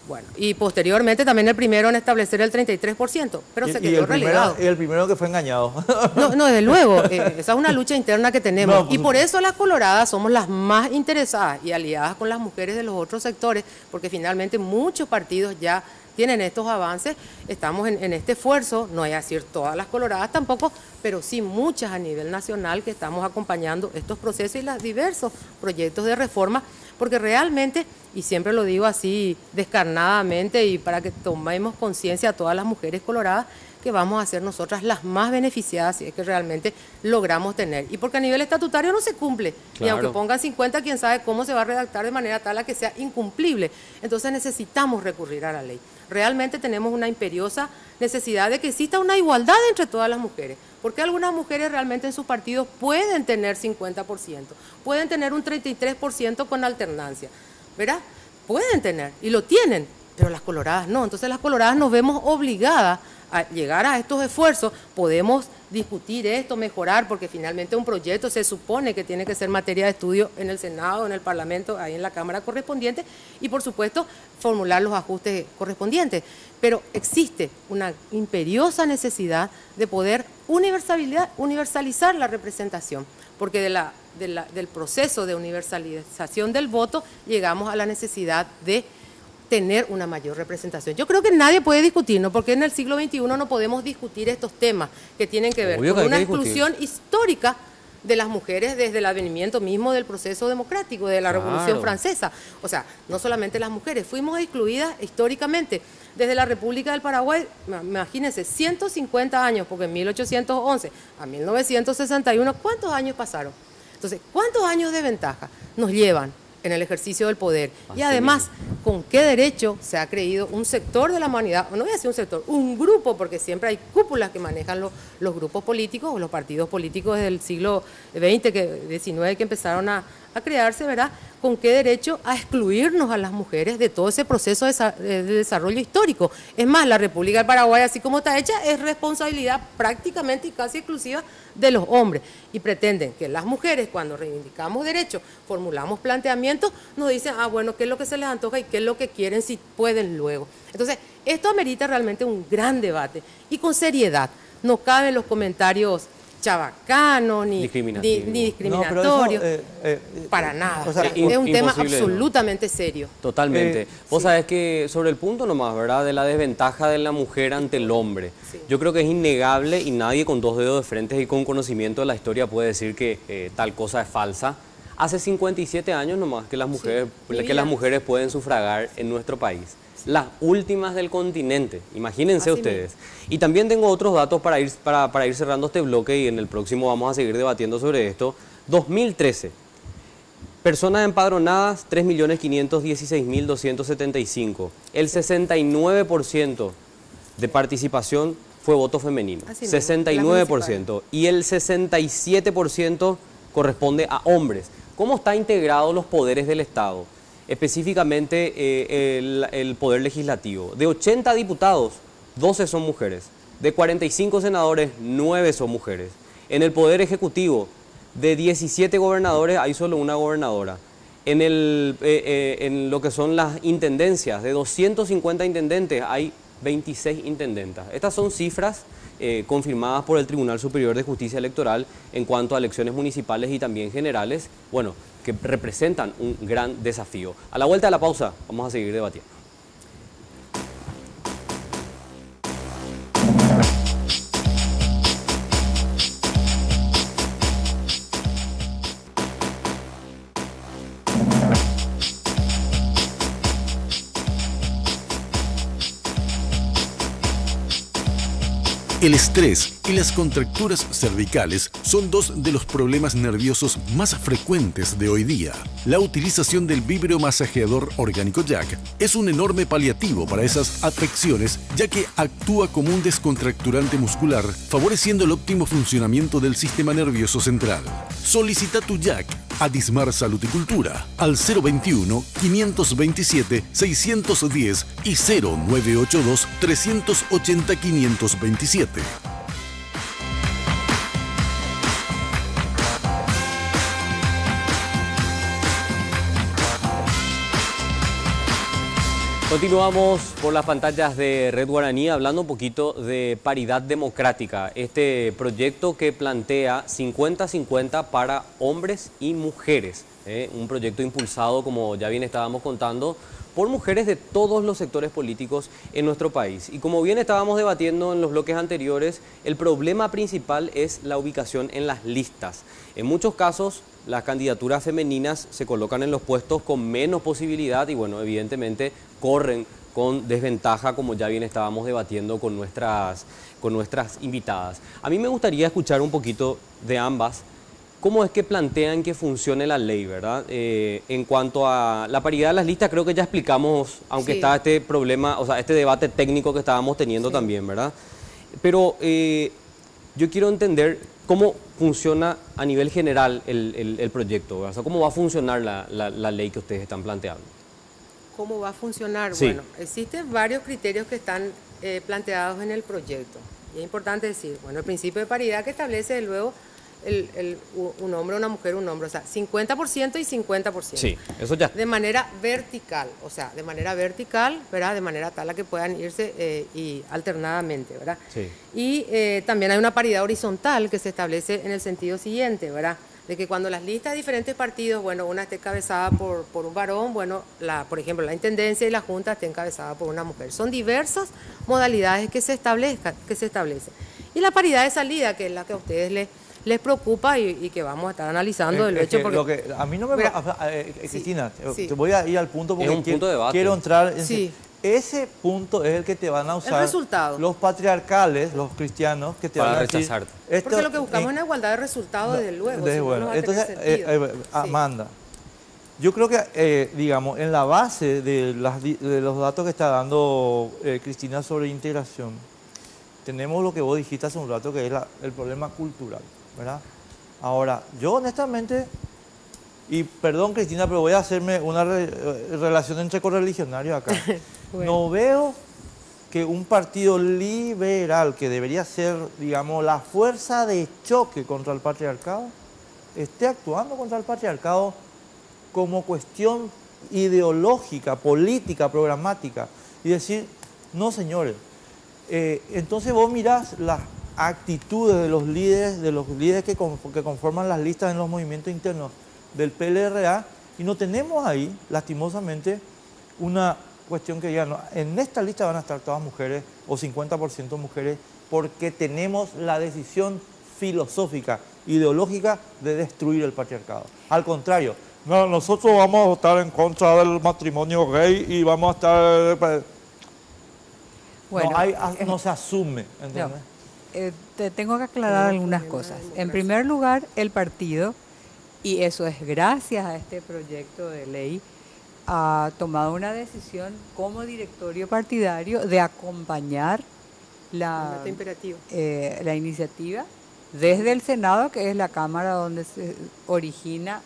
Bueno, y posteriormente también el primero en establecer el 33%, pero se quedó relegado. Y el primero que fue engañado. No, desde luego, esa es una lucha interna que tenemos. Y por eso las coloradas somos las más interesadas y aliadas con las mujeres de los otros sectores, porque finalmente muchos partidos ya tienen estos avances, estamos en este esfuerzo, no hay a decir todas las coloradas tampoco, pero sí muchas a nivel nacional que estamos acompañando estos procesos y los diversos proyectos de reforma, porque realmente, y siempre lo digo así descarnadamente y para que tomemos conciencia a todas las mujeres coloradas, que vamos a ser nosotras las más beneficiadas si es que realmente logramos tener. Y porque a nivel estatutario no se cumple. Claro. Y aunque pongan 50, quién sabe cómo se va a redactar de manera tal a que sea incumplible. Entonces necesitamos recurrir a la ley. Realmente tenemos una imperiosa necesidad de que exista una igualdad entre todas las mujeres. Porque algunas mujeres realmente en sus partidos pueden tener 50%, pueden tener un 33% con alternancia, ¿verdad? Pueden tener, y lo tienen, pero las coloradas no. Entonces las coloradas nos vemos obligadas a llegar a estos esfuerzos. Podemos discutir esto, mejorar, porque finalmente un proyecto se supone que tiene que ser materia de estudio en el Senado, en el Parlamento, ahí en la Cámara correspondiente, y por supuesto formular los ajustes correspondientes. Pero existe una imperiosa necesidad de poder universalizar la representación, porque del proceso de universalización del voto llegamos a la necesidad de tener una mayor representación. Yo creo que nadie puede discutir, ¿no? Porque en el siglo XXI no podemos discutir estos temas que tienen que ver con una exclusión histórica de las mujeres desde el advenimiento mismo del proceso democrático, de la Revolución Francesa. O sea, no solamente las mujeres, fuimos excluidas históricamente. Desde la República del Paraguay, imagínense, 150 años, porque en 1811 a 1961, ¿cuántos años pasaron? Entonces, ¿cuántos años de ventaja nos llevan en el ejercicio del poder? Y además, ¿con qué derecho se ha creído un sector de la humanidad, o no voy a decir un sector, un grupo, porque siempre hay cúpulas que manejan los grupos políticos o los partidos políticos desde el siglo XX, XIX, que empezaron a crearse, ¿verdad? ¿Con qué derecho a excluirnos a las mujeres de todo ese proceso de desarrollo histórico? Es más, la República del Paraguay, así como está hecha, es responsabilidad prácticamente y casi exclusiva de los hombres. Y pretenden que las mujeres, cuando reivindicamos derechos, formulamos planteamientos, nos dicen, bueno, ¿qué es lo que se les antoja y qué es lo que quieren si pueden luego? Entonces, esto amerita realmente un gran debate y con seriedad. No caben los comentarios chabacano, ni discriminatorio, para nada. O sea, es un tema absolutamente serio. Totalmente. Vos sabés que sobre el punto nomás, ¿verdad?, de la desventaja de la mujer ante el hombre, yo creo que es innegable y nadie con dos dedos de frente y con conocimiento de la historia puede decir que tal cosa es falsa. Hace 57 años nomás que las mujeres pueden sufragar en nuestro país. Las últimas del continente, imagínense así ustedes. Mismo. Y también tengo otros datos para ir cerrando este bloque y en el próximo vamos a seguir debatiendo sobre esto. 2013, personas empadronadas 3.516.275. El 69% de participación fue voto femenino, así 69%. Y el 67% corresponde a hombres. ¿Cómo están integrados los poderes del Estado? Específicamente el Poder Legislativo. De 80 diputados, 12 son mujeres. De 45 senadores, 9 son mujeres. En el Poder Ejecutivo, de 17 gobernadores, hay solo una gobernadora. En lo que son las intendencias, de 250 intendentes, hay 26 intendentas. Estas son cifras confirmadas por el Tribunal Superior de Justicia Electoral en cuanto a elecciones municipales y también generales, bueno, que representan un gran desafío. A la vuelta de la pausa vamos a seguir debatiendo. El estrés y las contracturas cervicales son dos de los problemas nerviosos más frecuentes de hoy día. La utilización del vibromasajeador orgánico Jack es un enorme paliativo para esas afecciones, ya que actúa como un descontracturante muscular, favoreciendo el óptimo funcionamiento del sistema nervioso central. Solicita tu Jack a Dismar Salud y Cultura al 021-527-610 y 0982-380-527. Continuamos por las pantallas de Red Guaraní hablando un poquito de paridad democrática, este proyecto que plantea 50-50 para hombres y mujeres, un proyecto impulsado, como ya bien estábamos contando, por mujeres de todos los sectores políticos en nuestro país. Y como bien estábamos debatiendo en los bloques anteriores, el problema principal es la ubicación en las listas. En muchos casos, las candidaturas femeninas se colocan en los puestos con menos posibilidad y, bueno, evidentemente corren con desventaja, como ya bien estábamos debatiendo con nuestras invitadas. A mí me gustaría escuchar un poquito de ambas. ¿Cómo es que plantean que funcione la ley, verdad? En cuanto a la paridad de las listas, creo que ya explicamos, aunque Sí. está este problema, o sea, este debate técnico que estábamos teniendo también, ¿verdad? Pero yo quiero entender cómo funciona a nivel general el proyecto, ¿verdad? O sea, cómo va a funcionar la ley que ustedes están planteando. ¿Cómo va a funcionar? Sí. Bueno, existen varios criterios que están planteados en el proyecto. Y es importante decir, bueno, el principio de paridad que establece luego un hombre, una mujer, un hombre, o sea, 50% y 50%. Sí, eso ya. De manera vertical, o sea, de manera vertical, ¿verdad? De manera tal a que puedan irse y alternadamente, ¿verdad? Sí. Y también hay una paridad horizontal que se establece en el sentido siguiente, ¿verdad? De que cuando las listas de diferentes partidos, bueno, una esté encabezada por un varón, bueno, por ejemplo, la intendencia y la junta esté encabezada por una mujer. Son diversas modalidades que se establecen. Y la paridad de salida, que es la que a ustedes les preocupa y que vamos a estar analizando el hecho. Porque, lo que a mí no me... Mira, Cristina, sí. te voy a ir al punto porque Es un punto de debate. quiero entrar en... Sí. Ese punto es el que te van a usar resultado. los patriarcales, los cristianos, que te Para van a decir... rechazarte. porque lo que buscamos es una igualdad de resultados, desde luego. si no, Bueno, no va a tener entonces, sentido. Sí. Amanda, yo creo que, digamos, en la base de los datos que está dando Cristina sobre integración, tenemos lo que vos dijiste hace un rato, que es el problema cultural, ¿verdad? Ahora, yo honestamente, y perdón Cristina, pero voy a hacerme una relación entre correligionarios acá. Bueno. No veo que un partido liberal, que debería ser, digamos, la fuerza de choque contra el patriarcado, esté actuando contra el patriarcado como cuestión ideológica, política, programática, y decir, no señores. Entonces vos mirás las actitudes de los líderes que conforman las listas en los movimientos internos del PLRA, y no tenemos ahí, lastimosamente, una cuestión que ya no, en esta lista van a estar todas mujeres o 50% mujeres, porque tenemos la decisión filosófica, ideológica de destruir el patriarcado. Al contrario, no, nosotros vamos a votar en contra del matrimonio gay y vamos a estar... Bueno, no se asume, ¿entiendes? Te tengo que aclarar algunas cosas. En primer lugar, el partido, y eso es gracias a este proyecto de ley, ha tomado una decisión como directorio partidario de acompañar la iniciativa desde el Senado, que es la Cámara donde se origina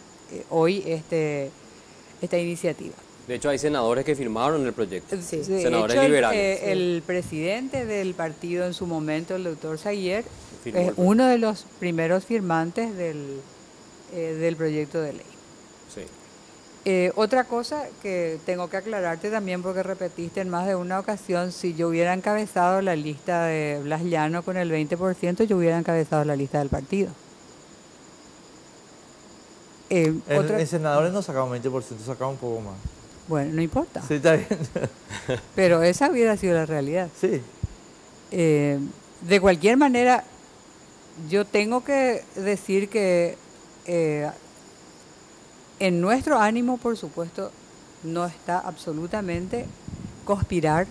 hoy esta iniciativa. De hecho, hay senadores que firmaron el proyecto. Sí. De Senadores hecho, liberales. el presidente del partido en su momento, el doctor Sayer, Firmó es el proyecto. uno de los primeros firmantes del proyecto de ley. Sí. Otra cosa que tengo que aclararte también, porque repetiste en más de una ocasión, si yo hubiera encabezado la lista de Blas Llano con el 20%, yo hubiera encabezado la lista del partido. En senadores no sacamos 20%, sacamos un poco más. Bueno, no importa, Sí, está bien. pero esa hubiera sido la realidad. Sí. De cualquier manera, yo tengo que decir que en nuestro ánimo, por supuesto, no está absolutamente conspirar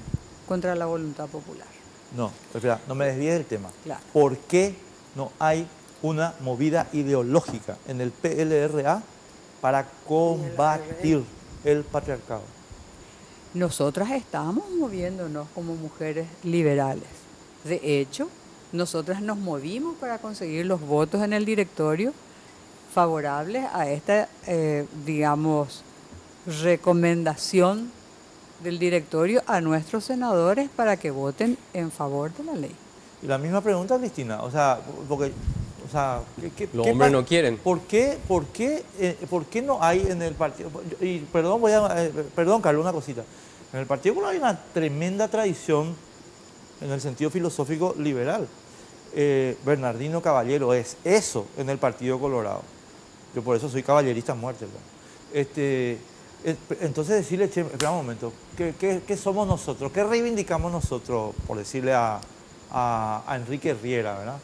contra la voluntad popular. No, espera, no me desvíes del tema. Claro. ¿Por qué no hay una movida ideológica en el PLRA para combatir el patriarcado? Nosotras estamos moviéndonos como mujeres liberales. De hecho, nosotras nos movimos para conseguir los votos en el directorio favorables a esta, digamos, recomendación del directorio a nuestros senadores para que voten en favor de la ley. Y la misma pregunta, Cristina, o sea, porque, o sea, Los hombres no quieren. ¿Por qué no hay en el partido? Y perdón, perdón, Carlos, una cosita. En el Partido Colorado hay una tremenda tradición en el sentido filosófico liberal. Bernardino Caballero es eso en el Partido Colorado. Yo por eso soy caballerista a muerte, ¿verdad? Entonces decirle, che, espera un momento, ¿qué somos nosotros? ¿Qué reivindicamos nosotros, por decirle a Enrique Riera, ¿verdad?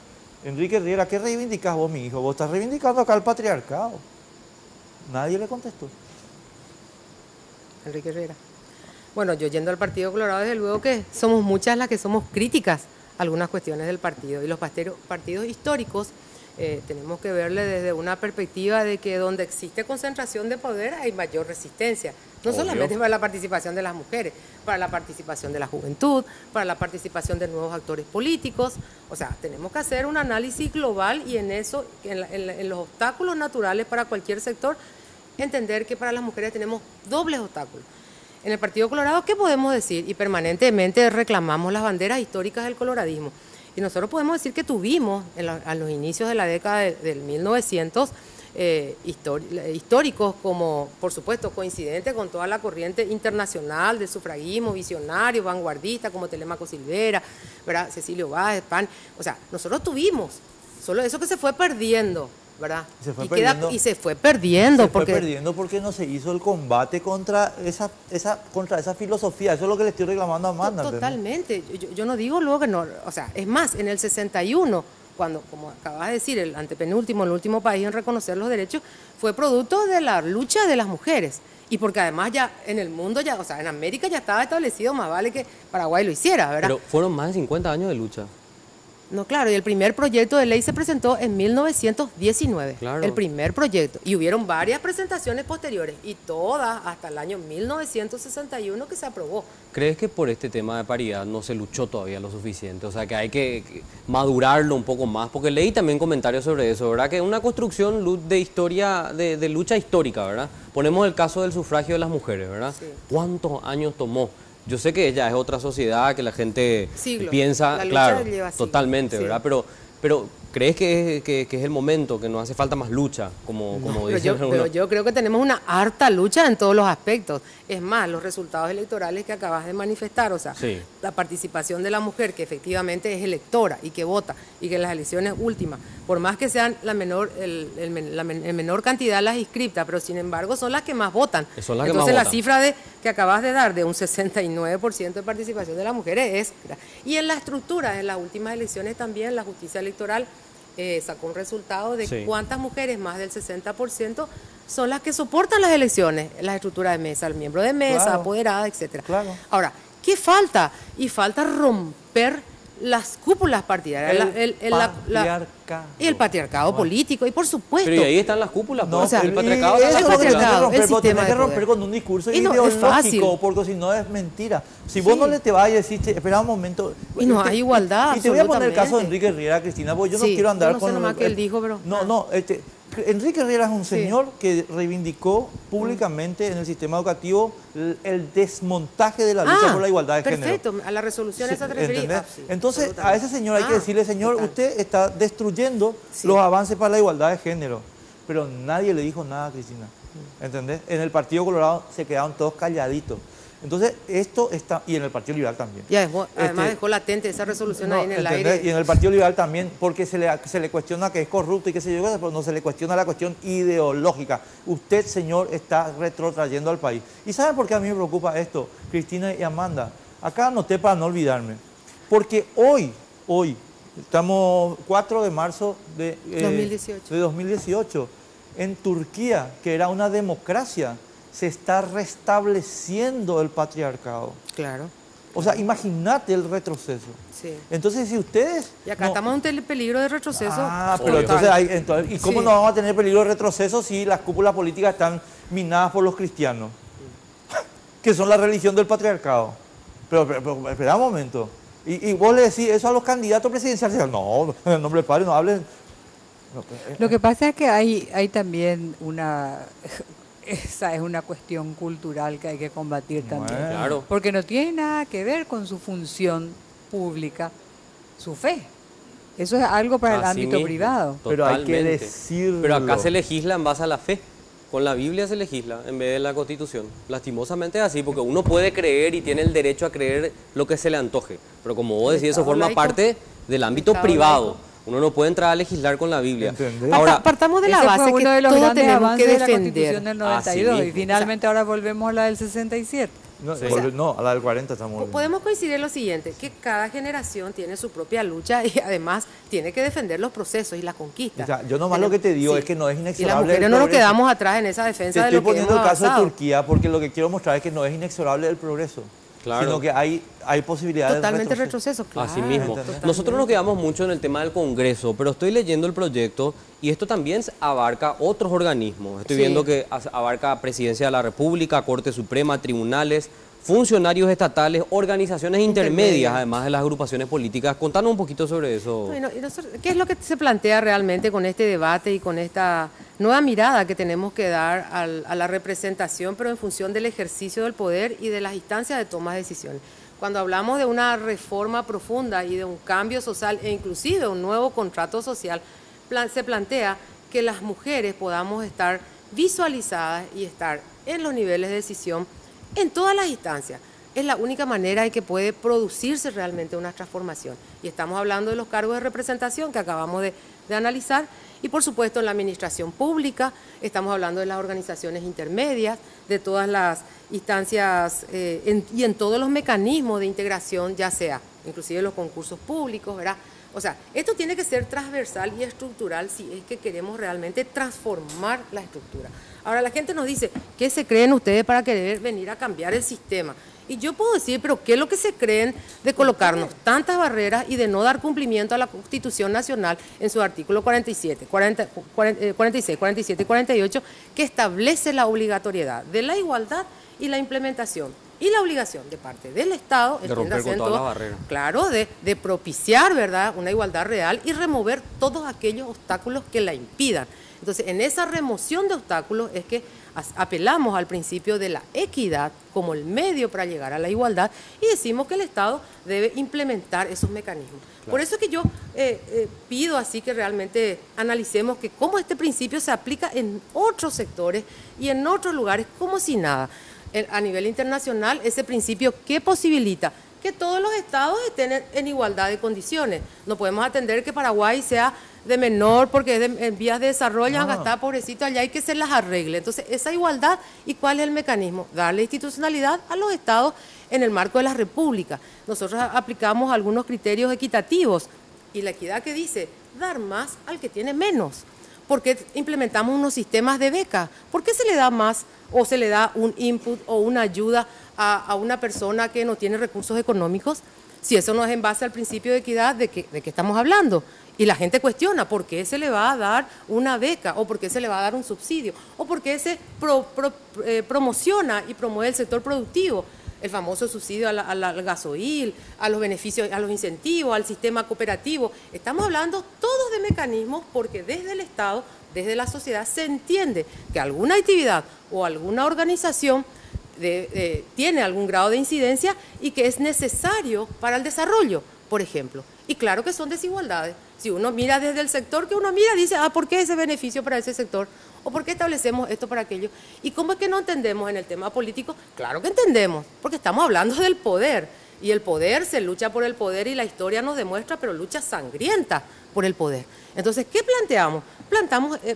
Enrique Riera, ¿qué reivindicas vos, mi hijo? Vos estás reivindicando acá el patriarcado. Nadie le contestó. Enrique Riera. Bueno, yo yendo al Partido Colorado, desde luego que somos muchas las que somos críticas a algunas cuestiones del partido. Y los partidos históricos tenemos que verle desde una perspectiva de que donde existe concentración de poder hay mayor resistencia. No Obvio. solamente para la participación de las mujeres, para la participación de la juventud, para la participación de nuevos actores políticos. O sea, tenemos que hacer un análisis global y en eso, en los obstáculos naturales para cualquier sector, entender que para las mujeres tenemos dobles obstáculos. En el Partido Colorado, ¿qué podemos decir? Y permanentemente reclamamos las banderas históricas del coloradismo. Y nosotros podemos decir que tuvimos, a los inicios de la década del 1900, históricos como, por supuesto, coincidentes con toda la corriente internacional del sufragismo, visionario, vanguardista, como Telemaco Silvera, ¿verdad? Cecilio Báez, Pan. O sea, nosotros tuvimos, solo eso que se fue perdiendo, ¿verdad? Se fue perdiendo. Porque no se hizo el combate contra esa filosofía. Eso es lo que le estoy reclamando a Amanda. Totalmente. Yo no digo luego que no. O sea, es más, en el 61, cuando, como acabas de decir, el antepenúltimo, el último país en reconocer los derechos, fue producto de la lucha de las mujeres. Y porque además ya en el mundo, ya, o sea, en América ya estaba establecido, más vale que Paraguay lo hiciera, ¿verdad? Pero fueron más de 50 años de lucha. No, claro, y el primer proyecto de ley se presentó en 1919, Claro. el primer proyecto, y hubieron varias presentaciones posteriores, y todas hasta el año 1961 que se aprobó. ¿Crees que por este tema de paridad no se luchó todavía lo suficiente? O sea, que hay que madurarlo un poco más, porque leí también comentarios sobre eso, ¿verdad? Que es una construcción de historia, de lucha histórica, ¿verdad? Ponemos el caso del sufragio de las mujeres, ¿verdad? Sí. ¿Cuántos años tomó? Yo sé que ella es otra sociedad, que la gente Siglos. piensa, La lucha claro, lleva siglos. totalmente, Sí. ¿verdad? Pero ¿crees que es el momento, que nos hace falta más lucha, como dicen Pero algunos? yo creo que tenemos una harta lucha en todos los aspectos. Es más, los resultados electorales que acabas de manifestar, o sea, Sí. la participación de la mujer, que efectivamente es electora y que vota, y que en las elecciones últimas, por más que sean la menor cantidad las inscriptas, pero sin embargo son las que más votan. Son las que Entonces más la votan. cifra que acabas de dar de un 69% de participación de las mujeres es... Y en la estructura, en las últimas elecciones también, la justicia electoral sacó un resultado de Sí. cuántas mujeres, más del 60%, son las que soportan las elecciones, las estructuras de mesa, el miembro de mesa, Claro. apoderada, etcétera. Claro. Ahora, ¿qué falta? Y falta romper las cúpulas partidarias, y el patriarcado Bueno. político, y por supuesto... Pero y ahí están las cúpulas, No, pues, o sea, el patriarcado. y está eso en es lo que las tenés que cúpulas. romper, el vos tenés sistema que de romper poder. con un discurso Y no, es fácil. ideológico, porque si no es mentira. Si vos Sí. no le te vas y decís, espera un momento. Y no hay igualdad, Y te voy a poner el caso de absolutamente. Enrique Riera, Cristina, porque yo no Sí, quiero andar yo no sé con... nomás qué él dijo, pero... No, Enrique Riera es un Sí. señor que reivindicó públicamente en el sistema educativo el desmontaje de la lucha por la igualdad de género. perfecto, a la resolución Sí, esa te referís. ¿entendés? Sí, Entonces, a absolutamente. ese señor hay que decirle, señor, total. usted está destruyendo Sí. los avances para la igualdad de género. Pero nadie le dijo nada a Cristina. ¿Entendés? En el Partido Colorado se quedaron todos calladitos. Entonces, esto está... Y en el Partido Liberal también. Y además Este, dejó latente esa resolución No, ahí en el ¿entendés? aire. Y en el Partido Liberal también, porque se le cuestiona que es corrupto y qué sé yo, pero no se le cuestiona la cuestión ideológica. Usted, señor, está retrotrayendo al país. ¿Y saben por qué a mí me preocupa esto, Cristina y Amanda? Acá anoté para no olvidarme. Porque hoy, estamos 4 de marzo de 2018, en Turquía, que era una democracia, se está restableciendo el patriarcado. Claro. O sea, imagínate el retroceso. Sí. Entonces, si ustedes... Y acá no- estamos ante el peligro de retroceso. pero total. entonces, ¿y cómo Sí. no vamos a tener peligro de retroceso si las cúpulas políticas están minadas por los cristianos? Que son la religión del patriarcado. Pero espera un momento. Y vos le decís eso a los candidatos presidenciales. No, en nombre del Padre no hablen. Lo que pasa es que hay también esa es una cuestión cultural que hay que combatir también. Bueno. Claro. Porque no tiene nada que ver con su función pública, su fe. Eso es algo para el Así ámbito mismo, privado. Pero hay que totalmente. decirlo. Pero acá se legisla en base a la fe. Con la Biblia se legisla en vez de la Constitución. Lastimosamente es así, porque uno puede creer y tiene el derecho a creer lo que se le antoje. Pero como vos decís, eso Estado forma laico. parte del ámbito Estado privado. laico. Uno no puede entrar a legislar con la Biblia. ¿Entendés? Ahora, Partamos de la Ese base fue uno que de los todos grandes tenemos que avances de la defender. Constitución del Así 92 y mismo. finalmente ahora volvemos a la del 67. No, sea, no, a la del 40 estamos volviendo. Podemos coincidir en lo siguiente, que cada generación tiene su propia lucha y además tiene que defender los procesos y las conquistas. O sea, yo nomás lo que te digo es que no es Y las inexorable. mujeres el no nos progreso. quedamos atrás en esa Te defensa de estoy lo que poniendo hemos el caso de avanzado. Turquía porque lo que quiero mostrar es que no es inexorable el progreso. Claro. Sino que hay posibilidades Totalmente de retroceso. retroceso, claro. Así mismo. Totalmente. Nosotros nos quedamos mucho en el tema del Congreso, pero estoy leyendo el proyecto y esto también abarca otros organismos. Estoy Sí. viendo que abarca Presidencia de la República, Corte Suprema, tribunales, funcionarios estatales, organizaciones intermedias, además de las agrupaciones políticas. Contanos un poquito sobre eso. Bueno, y ¿qué es lo que se plantea realmente con este debate y con esta nueva mirada que tenemos que dar a la representación, pero en función del ejercicio del poder y de las instancias de toma de decisiones? Cuando hablamos de una reforma profunda y de un cambio social e inclusive un nuevo contrato social, se plantea que las mujeres podamos estar visualizadas y estar en los niveles de decisión en todas las instancias. Es la única manera en que puede producirse realmente una transformación. Y estamos hablando de los cargos de representación que acabamos de analizar y por supuesto en la administración pública, estamos hablando de las organizaciones intermedias, de todas las instancias y en todos los mecanismos de integración, ya sea inclusive los concursos públicos, ¿verdad? O sea, esto tiene que ser transversal y estructural si es que queremos realmente transformar la estructura. Ahora la gente nos dice, ¿qué se creen ustedes para querer venir a cambiar el sistema? Y yo puedo decir, pero ¿qué es lo que se creen de colocarnos tantas barreras y de no dar cumplimiento a la Constitución Nacional en su artículo 46, 47 y 48, que establece la obligatoriedad de la igualdad y la implementación? Y la obligación de parte del Estado, De romper entiéndase con en todas todo, las barreras. claro, de propiciar, ¿verdad?, una igualdad real y remover todos aquellos obstáculos que la impidan. Entonces, en esa remoción de obstáculos es que apelamos al principio de la equidad como el medio para llegar a la igualdad y decimos que el Estado debe implementar esos mecanismos. Claro. Por eso es que yo pido así que realmente analicemos que cómo este principio se aplica en otros sectores y en otros lugares como si nada. A nivel internacional, ese principio que posibilita que todos los estados estén en igualdad de condiciones. No podemos atender que Paraguay sea de menor porque es en vías de desarrollo, acá está pobrecito, allá hay que se las arregle. Entonces, esa igualdad, ¿y cuál es el mecanismo? Darle institucionalidad a los estados en el marco de la República. Nosotros aplicamos algunos criterios equitativos y la equidad que dice, dar más al que tiene menos. ¿Por qué implementamos unos sistemas de beca? ¿Por qué se le da más o se le da un input o una ayuda a una persona que no tiene recursos económicos? Si eso no es en base al principio de equidad, ¿de qué estamos hablando? Y la gente cuestiona por qué se le va a dar una beca o por qué se le va a dar un subsidio o por qué se promociona y promueve el sector productivo. El famoso subsidio al gasoil, a los beneficios, a los incentivos, al sistema cooperativo. Estamos hablando todos de mecanismos porque desde el Estado, desde la sociedad, se entiende que alguna actividad o alguna organización tiene algún grado de incidencia y que es necesario para el desarrollo, por ejemplo. Y claro que son desigualdades. Si uno mira desde el sector que uno mira, dice, ¿por qué ese beneficio para ese sector? ¿O por qué establecemos esto para aquello? ¿Y cómo es que no entendemos en el tema político? Claro que entendemos, porque estamos hablando del poder. Y el poder, se lucha por el poder y la historia nos demuestra, pero lucha sangrienta por el poder. Entonces, ¿qué planteamos?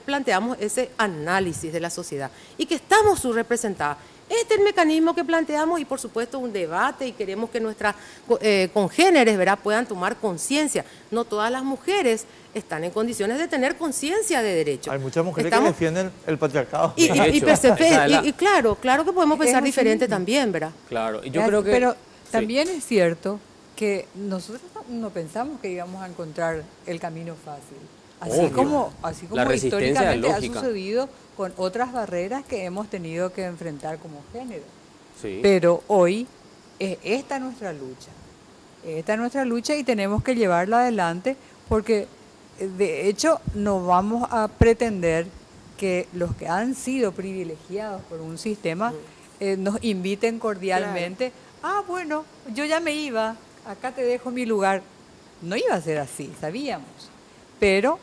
Planteamos ese análisis de la sociedad y que estamos subrepresentadas. Este es el mecanismo que planteamos y, por supuesto, un debate y queremos que nuestras congéneres, ¿verdad?, puedan tomar conciencia. No todas las mujeres están en condiciones de tener conciencia de derechos. Hay muchas mujeres que defienden el patriarcado. Y claro que podemos pensar diferente también, ¿verdad? Claro, y yo creo que... También es cierto que nosotros no pensamos que íbamos a encontrar el camino fácil. Así La como resistencia históricamente ha lógica. sucedido con otras barreras que hemos tenido que enfrentar como género. Sí. Pero hoy es esta nuestra lucha. Esta es nuestra lucha y tenemos que llevarla adelante porque de hecho no vamos a pretender que los que han sido privilegiados por un sistema nos inviten cordialmente. Ah, bueno, yo ya me iba, acá te dejo mi lugar. No iba a ser así, sabíamos. Pero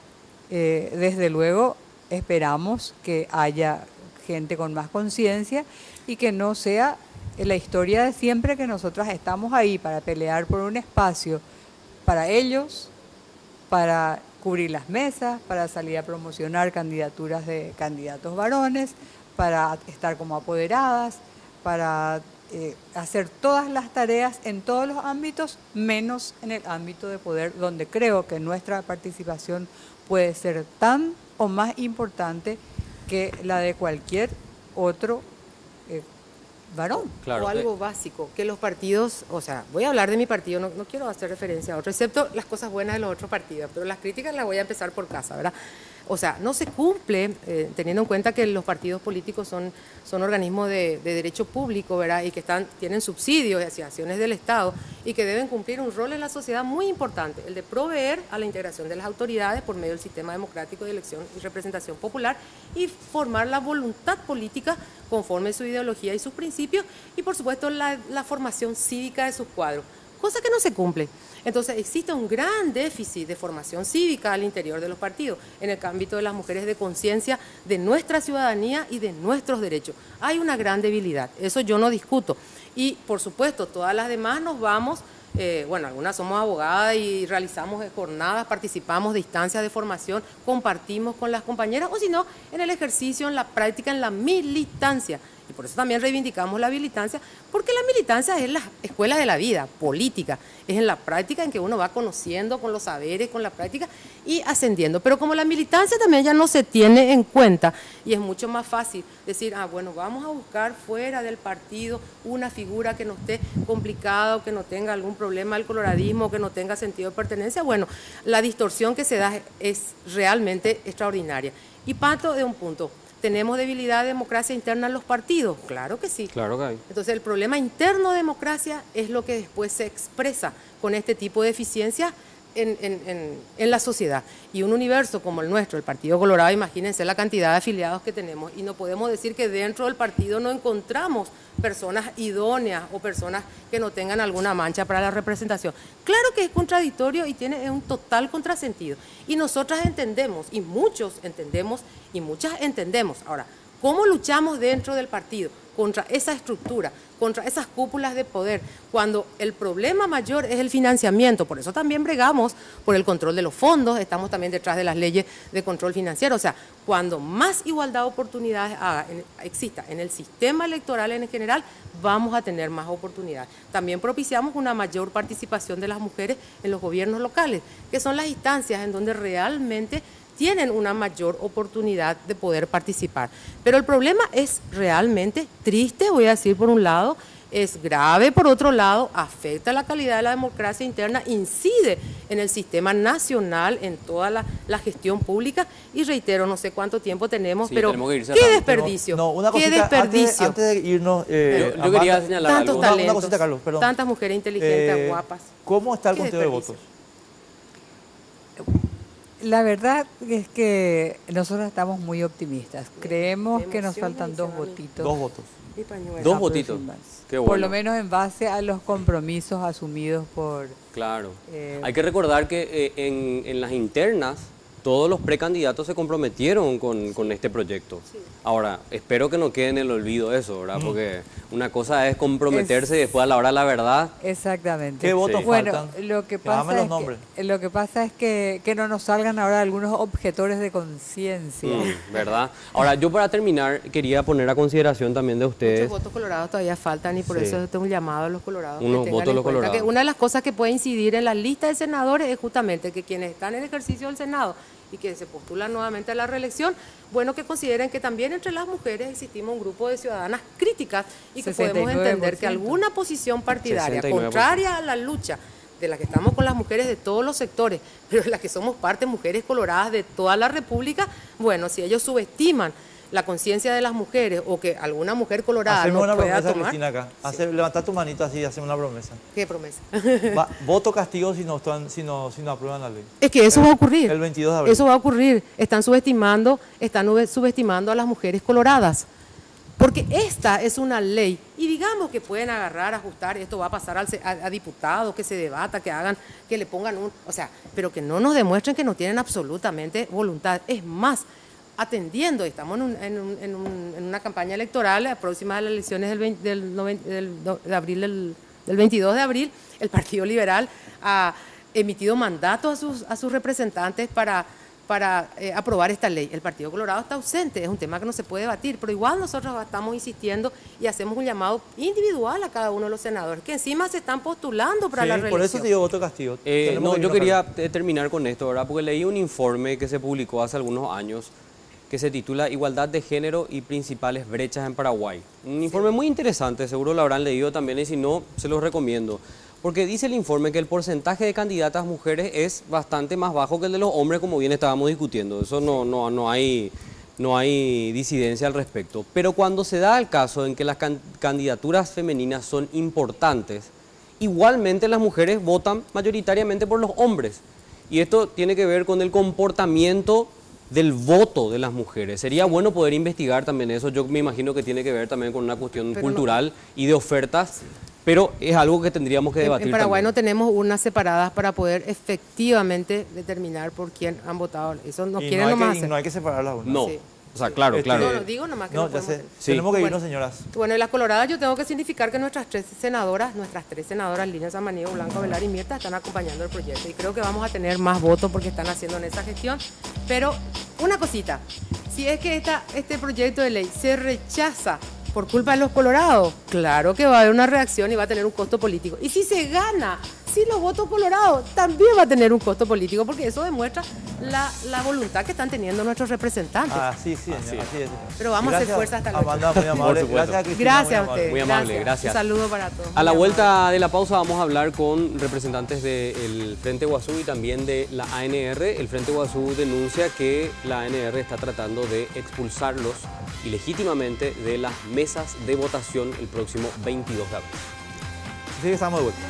desde luego esperamos que haya gente con más conciencia y que no sea la historia de siempre que nosotras estamos ahí para pelear por un espacio para ellos, para cubrir las mesas, para salir a promocionar candidaturas de candidatos varones, para estar como apoderadas, para hacer todas las tareas en todos los ámbitos, menos en el ámbito de poder, donde creo que nuestra participación puede ser tan o más importante que la de cualquier otro varón. Claro, o algo básico, que los partidos, o sea, voy a hablar de mi partido, no quiero hacer referencia a otro, excepto las cosas buenas de los otros partidos, pero las críticas las voy a empezar por casa, ¿verdad? O sea, no se cumple, teniendo en cuenta que los partidos políticos son organismos de derecho público, ¿verdad? Y que tienen subsidios y asignaciones del Estado y que deben cumplir un rol en la sociedad muy importante, el de proveer a la integración de las autoridades por medio del sistema democrático de elección y representación popular y formar la voluntad política conforme a su ideología y sus principios y, por supuesto, la formación cívica de sus cuadros, cosa que no se cumple. Entonces, existe un gran déficit de formación cívica al interior de los partidos, en el ámbito de las mujeres, de conciencia de nuestra ciudadanía y de nuestros derechos. Hay una gran debilidad, eso yo no discuto. Y, por supuesto, todas las demás nos vamos, bueno, algunas somos abogadas y realizamos jornadas, participamos de instancias de formación, compartimos con las compañeras, o si no, en el ejercicio, en la práctica, en la militancia. Y por eso también reivindicamos la militancia, porque la militancia es la escuela de la vida política, es en la práctica en que uno va conociendo con los saberes, con la práctica y ascendiendo. Pero como la militancia también ya no se tiene en cuenta y es mucho más fácil decir, bueno, vamos a buscar fuera del partido una figura que no esté complicada, que no tenga algún problema del coloradismo, que no tenga sentido de pertenencia, bueno, la distorsión que se da es realmente extraordinaria. Y parto de un punto. ¿Tenemos debilidad de democracia interna en los partidos? Claro que sí. Claro que hay. Entonces, el problema interno de democracia es lo que después se expresa con este tipo de deficiencias en la sociedad. Y un universo como el nuestro, el Partido Colorado, imagínense la cantidad de afiliados que tenemos. Y no podemos decir que dentro del partido no encontramos personas idóneas o personas que no tengan alguna mancha para la representación. Claro que es contradictorio y tiene un total contrasentido. Y nosotras entendemos, y muchos entendemos, y muchas entendemos. Ahora, ¿cómo luchamos dentro del partido contra esa estructura, contra esas cúpulas de poder, cuando el problema mayor es el financiamiento? Por eso también bregamos por el control de los fondos, estamos también detrás de las leyes de control financiero. O sea, cuando más igualdad de oportunidades exista en el sistema electoral en general, vamos a tener más oportunidades. También propiciamos una mayor participación de las mujeres en los gobiernos locales, que son las instancias en donde realmente tienen una mayor oportunidad de poder participar. Pero el problema es realmente triste, voy a decir por un lado, es grave por otro lado, afecta la calidad de la democracia interna, incide en el sistema nacional, en toda la gestión pública y reitero, no sé cuánto tiempo tenemos, Sí, pero tenemos que ir qué cerrando. desperdicio, No, una qué cosita, desperdicio. antes de irnos, Yo quería señalar Tantos algo. talentos, Una cosita, Carlos, perdón. tantas mujeres inteligentes, guapas. ¿Cómo está el Qué conteo de desperdicio. votos? La verdad es que nosotros estamos muy optimistas. Creemos me que nos emociona faltan y se 2 va a mí. votitos. 2 votos. Mi pañuelo. Dos votitos. Qué bueno. Por lo menos en base a los compromisos asumidos por... Claro. Eh, Hay que recordar que en las internas todos los precandidatos se comprometieron con este proyecto. Ahora, espero que no quede en el olvido eso, ¿verdad? Porque una cosa es comprometerse y después a la hora de la verdad... Exactamente. ¿Qué votos Bueno, faltan? lo que Dame pasa los es nombres. lo que pasa es que no nos salgan ahora algunos objetores de conciencia. ¿Verdad? Ahora, yo para terminar quería poner a consideración también de ustedes... Muchos votos colorados todavía faltan y por Sí. eso tengo un llamado a los colorados. que Unos tengan votos en los cuenta colorados. que una de las cosas que puede incidir en la lista de senadores es justamente que quienes están en ejercicio del Senado y que se postulan nuevamente a la reelección, bueno, que consideren que también entre las mujeres existimos un grupo de ciudadanas críticas y que podemos entender que alguna posición partidaria 69%. contraria a la lucha de la que estamos con las mujeres de todos los sectores, pero de las que somos parte, mujeres coloradas de toda la República, bueno, si ellos subestiman la conciencia de las mujeres o que alguna mujer colorada hacemos no una pueda promesa, tomar. Cristina, acá. Sí. Levanta tu manito así y hacemos una promesa. ¿Qué promesa? Voto castigo si no aprueban la ley. Es que eso va a ocurrir. El 22 de abril. Eso va a ocurrir. Están subestimando a las mujeres coloradas. Porque esta es una ley y digamos que pueden agarrar, ajustar, esto va a pasar a diputados, que se debata, que hagan, que le pongan pero que no nos demuestren que no tienen absolutamente voluntad. Es más, atendiendo, estamos en una campaña electoral próxima a las elecciones del 22 de abril, el Partido Liberal ha emitido mandatos a sus representantes para aprobar esta ley. El Partido Colorado está ausente, es un tema que no se puede debatir, pero igual nosotros estamos insistiendo y hacemos un llamado individual a cada uno de los senadores, que encima se están postulando para la reelección. Por eso te digo voto castigo. No, yo quería terminar con esto, ¿verdad? Porque leí un informe que se publicó hace algunos años que se titula Igualdad de Género y Principales Brechas en Paraguay. Un informe muy interesante, seguro lo habrán leído también y si no, se los recomiendo. Porque dice el informe que el porcentaje de candidatas mujeres es bastante más bajo que el de los hombres, como bien estábamos discutiendo. Eso no hay disidencia al respecto. Pero cuando se da el caso en que las candidaturas femeninas son importantes, igualmente las mujeres votan mayoritariamente por los hombres. Y esto tiene que ver con el comportamiento del voto de las mujeres. Sería bueno poder investigar también eso. Yo me imagino que tiene que ver también con una cuestión cultural y de ofertas. Pero es algo que tendríamos que debatir. En Paraguay también. no tenemos urnas separadas para poder efectivamente determinar por quién han votado. Eso no quieren nomás hacer. No hay que separar las urnas. No, Sí. o sea, claro. No, digo nomás que no ya podemos sé. hacer. Sí. Tenemos que irnos, Bueno. señoras. Bueno, en las coloradas yo tengo que significar que nuestras tres senadoras, Lina Samaniego, Blanca Velar y Mirta, están acompañando el proyecto. Y creo que vamos a tener más votos porque están haciendo en esa gestión. Pero una cosita, si es que este proyecto de ley se rechaza por culpa de los colorados, claro que va a haber una reacción y va a tener un costo político. Y si se gana, si los votos colorados, también va a tener un costo político, porque eso demuestra la voluntad que están teniendo nuestros representantes. Sí, señor. Así es, señor. Pero vamos a hacer fuerza hasta el Amanda, muy amable. Por supuesto. Gracias a Cristina. Gracias a ustedes. Muy amable, gracias. Un saludo para todos. A la Muy vuelta de la pausa vamos a hablar con representantes del Frente Guazú y también de la ANR. El Frente Guazú denuncia que la ANR está tratando de expulsarlos ilegítimamente de las mesas de votación el próximo 22 de abril. Sí, estamos de vuelta.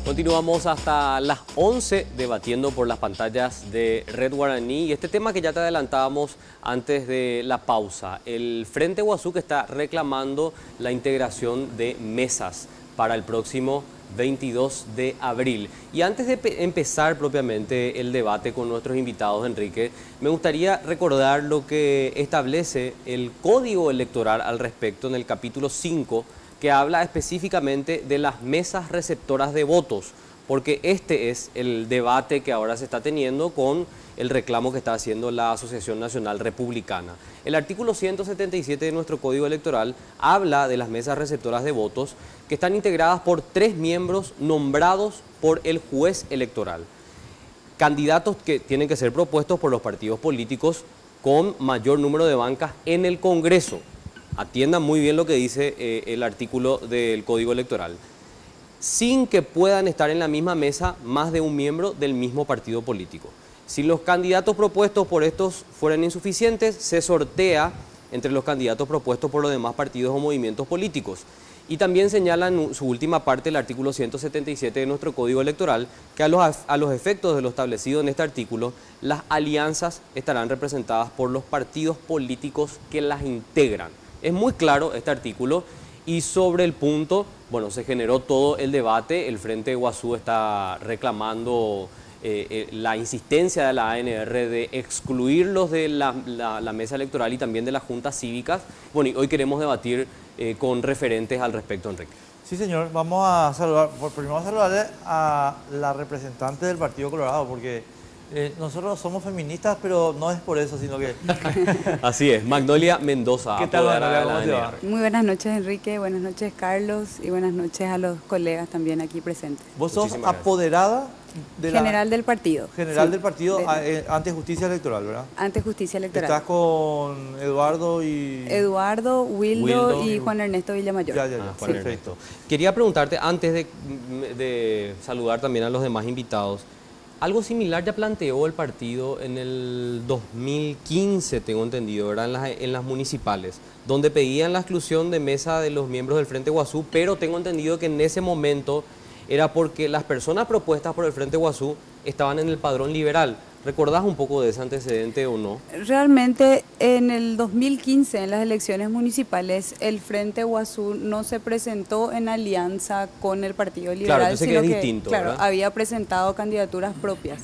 Continuamos hasta las 11 debatiendo por las pantallas de Red Guaraní y este tema que ya te adelantábamos antes de la pausa. El Frente Guazú que está reclamando la integración de mesas para el próximo 22 de abril. Y antes de empezar propiamente el debate con nuestros invitados, Enrique, me gustaría recordar lo que establece el Código Electoral al respecto en el capítulo 5, que habla específicamente de las mesas receptoras de votos, porque este es el debate que ahora se está teniendo con el reclamo que está haciendo la Asociación Nacional Republicana. El artículo 177 de nuestro Código Electoral habla de las mesas receptoras de votos que están integradas por 3 miembros nombrados por el juez electoral. Candidatos que tienen que ser propuestos por los partidos políticos con mayor número de bancas en el Congreso. Atiendan muy bien lo que dice el artículo del Código Electoral. Sin que puedan estar en la misma mesa más de un miembro del mismo partido político. Si los candidatos propuestos por estos fueran insuficientes, se sortea entre los candidatos propuestos por los demás partidos o movimientos políticos. Y también señala en su última parte el artículo 177 de nuestro Código Electoral que a los efectos de lo establecido en este artículo, las alianzas estarán representadas por los partidos políticos que las integran. Es muy claro este artículo y sobre el punto, bueno, se generó todo el debate. El Frente Guazú está reclamando la insistencia de la ANR de excluirlos de la mesa electoral y también de las juntas cívicas. Bueno, y hoy queremos debatir con referentes al respecto, Enrique. Sí, señor. Vamos a saludar, primero vamos a saludarle a la representante del Partido Colorado, porque Nosotros somos feministas, pero no es por eso, sino que... Así es, Magnolia Mendoza. ¿Qué tal, apoderada Magnolia? de la ¿Cómo te va? ANR. Muy buenas noches, Enrique, buenas noches, Carlos, y buenas noches a los colegas también aquí presentes. Vos sos Muchísimas gracias. apoderada de la... General del partido. General sí, del partido de- ante justicia electoral, ¿verdad? ante justicia electoral. Estás con Eduardo y... Eduardo, Wildo, Wildo y Juan Ernesto Villamayor. Ya, ya, ya. Ah, Juan Perfecto. Ernesto. Quería preguntarte, antes de saludar también a los demás invitados, algo similar ya planteó el partido en el 2015, tengo entendido, ¿verdad? En las municipales, donde pedían la exclusión de mesa de los miembros del Frente Guazú, pero tengo entendido que en ese momento era porque las personas propuestas por el Frente Guazú estaban en el padrón liberal. ¿Recordás un poco de ese antecedente o no? Realmente en el 2015, en las elecciones municipales, el Frente Guazú no se presentó en alianza con el Partido Liberal, entonces que sino es que distinto, claro, ¿verdad? había presentado candidaturas propias.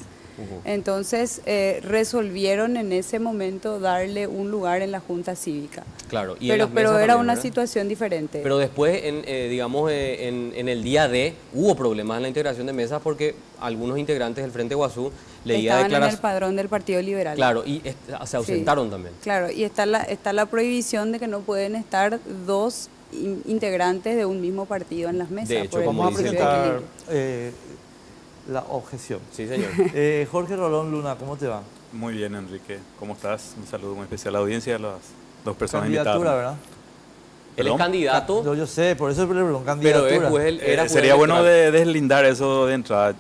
Entonces resolvieron en ese momento darle un lugar en la Junta Cívica. Claro. Y en las Pero mesas era también, una ¿verdad? situación diferente. Pero después, digamos, en el día D, hubo problemas en la integración de mesas porque algunos integrantes del Frente Guazú leía Estaban en el declaraciones. padrón del Partido Liberal. Claro, y se ausentaron Sí, también. Claro, y está la prohibición de que no pueden estar dos integrantes de un mismo partido en las mesas. De hecho, por el como Vamos a dice- principio de presentar equilibrio. la objeción. Sí, señor. Jorge Rolón Luna, ¿cómo te va? Muy bien, Enrique. ¿Cómo estás? Un saludo muy especial a la audiencia y a las dos personas Candidatura, invitadas. ¿verdad? Él es ¿Perdón? candidato, Yo sé, por eso le pregunto, pero candidatura. era juez Sería bueno electoral. de deslindar eso de entrada.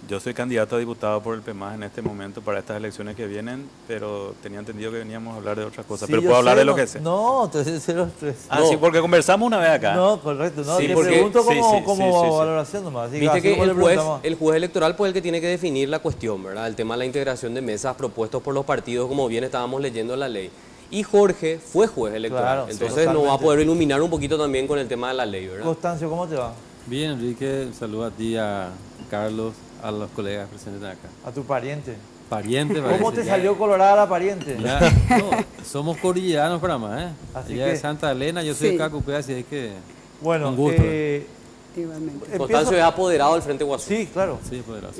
Yo soy candidato a diputado por el PEMAS en este momento para estas elecciones que vienen, pero tenía entendido que veníamos a hablar de otras cosas. Sí, pero yo puedo hablar sé, de lo no- que sé. No, entonces 03. Ah, No. sí, porque conversamos una vez acá. No, correcto. No, Sí, te porque- pregunto sí, como, sí, sí, sí, sí. valoración nomás. Así Viste así que como le preguntamos. el juez electoral pues el que tiene que definir la cuestión, ¿verdad? El tema de la integración de mesas propuestos por los partidos, como bien estábamos leyendo la ley. Y Jorge fue juez electoral, Claro, sí, entonces nos va a totalmente. poder iluminar un poquito también con el tema de la ley, ¿verdad? Constancio, ¿cómo te va? Bien, Enrique, saludo a ti, a Carlos, a los colegas presentes acá. A tu pariente. Pariente, ¿Cómo parece, te ya- salió colorada la pariente? ya, no, somos cordilleranos para más, ¿eh? Así Ella que- es Santa Elena, yo soy Sí. de Cacupé, así es que... Bueno, Un gusto. Igualmente. Constancio es apoderado del Frente Guazú. Sí, claro. Sí, poderoso.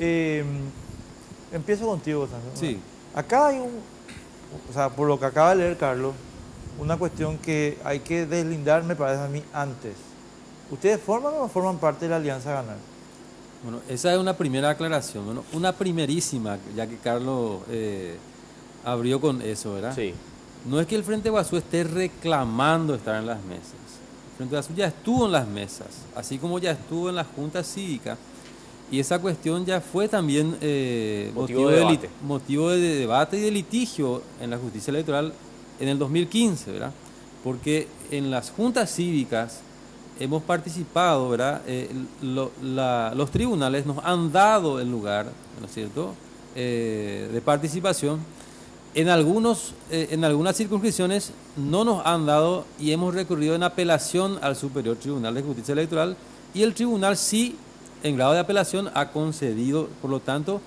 Empiezo contigo, Constancio. Sí. Acá hay o sea, por lo que acaba de leer Carlos, una cuestión que hay que deslindar, me parece a mí, antes. ¿Ustedes forman o no forman parte de la Alianza Ganar? Bueno, esa es una primera aclaración, bueno, una primerísima, ya que Carlos abrió con eso, ¿verdad? Sí. No es que el Frente Guazú esté reclamando estar en las mesas. El Frente Guazú ya estuvo en las mesas, así como ya estuvo en la Junta Cívica. Y esa cuestión ya fue también Motivo de debate. motivo de debate y de litigio en la justicia electoral en el 2015, ¿verdad? Porque en las juntas cívicas hemos participado, ¿verdad? Los tribunales nos han dado el lugar, ¿no es cierto?, de participación. En algunas circunscripciones no nos han dado y hemos recurrido en apelación al Superior Tribunal de Justicia Electoral y el tribunal sí, en grado de apelación, ha concedido, por lo tanto,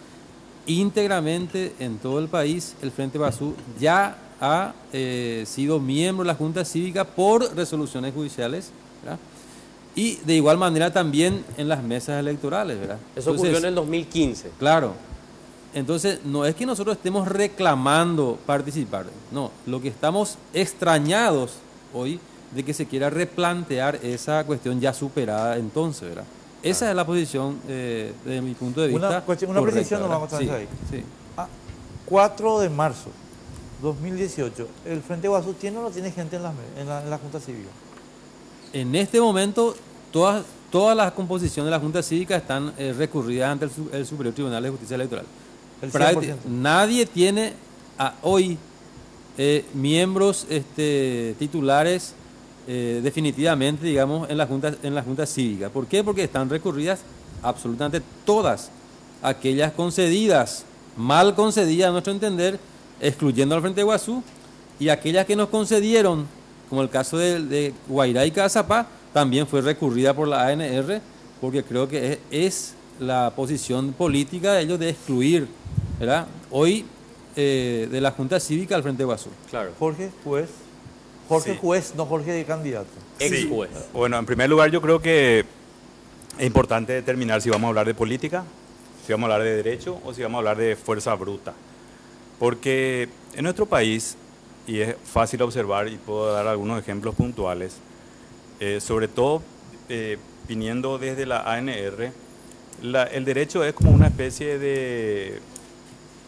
íntegramente en todo el país, el Frente Guazú ya ha sido miembro de la Junta Cívica por resoluciones judiciales, ¿verdad? Y de igual manera también en las mesas electorales, ¿verdad? Eso ocurrió en el 2015. Claro. Entonces, no es que nosotros estemos reclamando participar, no, lo que estamos extrañados hoy de que se quiera replantear esa cuestión ya superada entonces, ¿verdad? Esa es la posición desde mi punto de vista. Una correcta, precisión ¿verdad? nomás, Constancio, ahí. Sí. 4 de marzo 2018, ¿el Frente Guazú tiene o no tiene gente en la Junta Cívica? En este momento, todas las composiciones de la Junta Cívica están recurridas ante el Superior Tribunal de Justicia Electoral. El 100%. Nadie tiene hoy miembros titulares definitivamente, digamos, en la Junta Cívica. ¿Por qué? Porque están recurridas absolutamente todas aquellas concedidas, mal concedidas a nuestro entender, excluyendo al Frente Guazú, y aquellas que nos concedieron, como el caso de Guairá y Cazapá, también fue recurrida por la ANR, porque creo que es la posición política de ellos de excluir, ¿verdad?, hoy de la Junta Cívica al Frente Guazú. Claro. Jorge, juez. Jorge, Sí. juez, no Jorge de candidato. Ex Sí. juez. Bueno, en primer lugar yo creo que es importante determinar si vamos a hablar de política si vamos a hablar de derecho o si vamos a hablar de fuerza bruta. Porque en nuestro país, y es fácil observar y puedo dar algunos ejemplos puntuales, sobre todo viniendo desde la ANR, el derecho es como una especie de,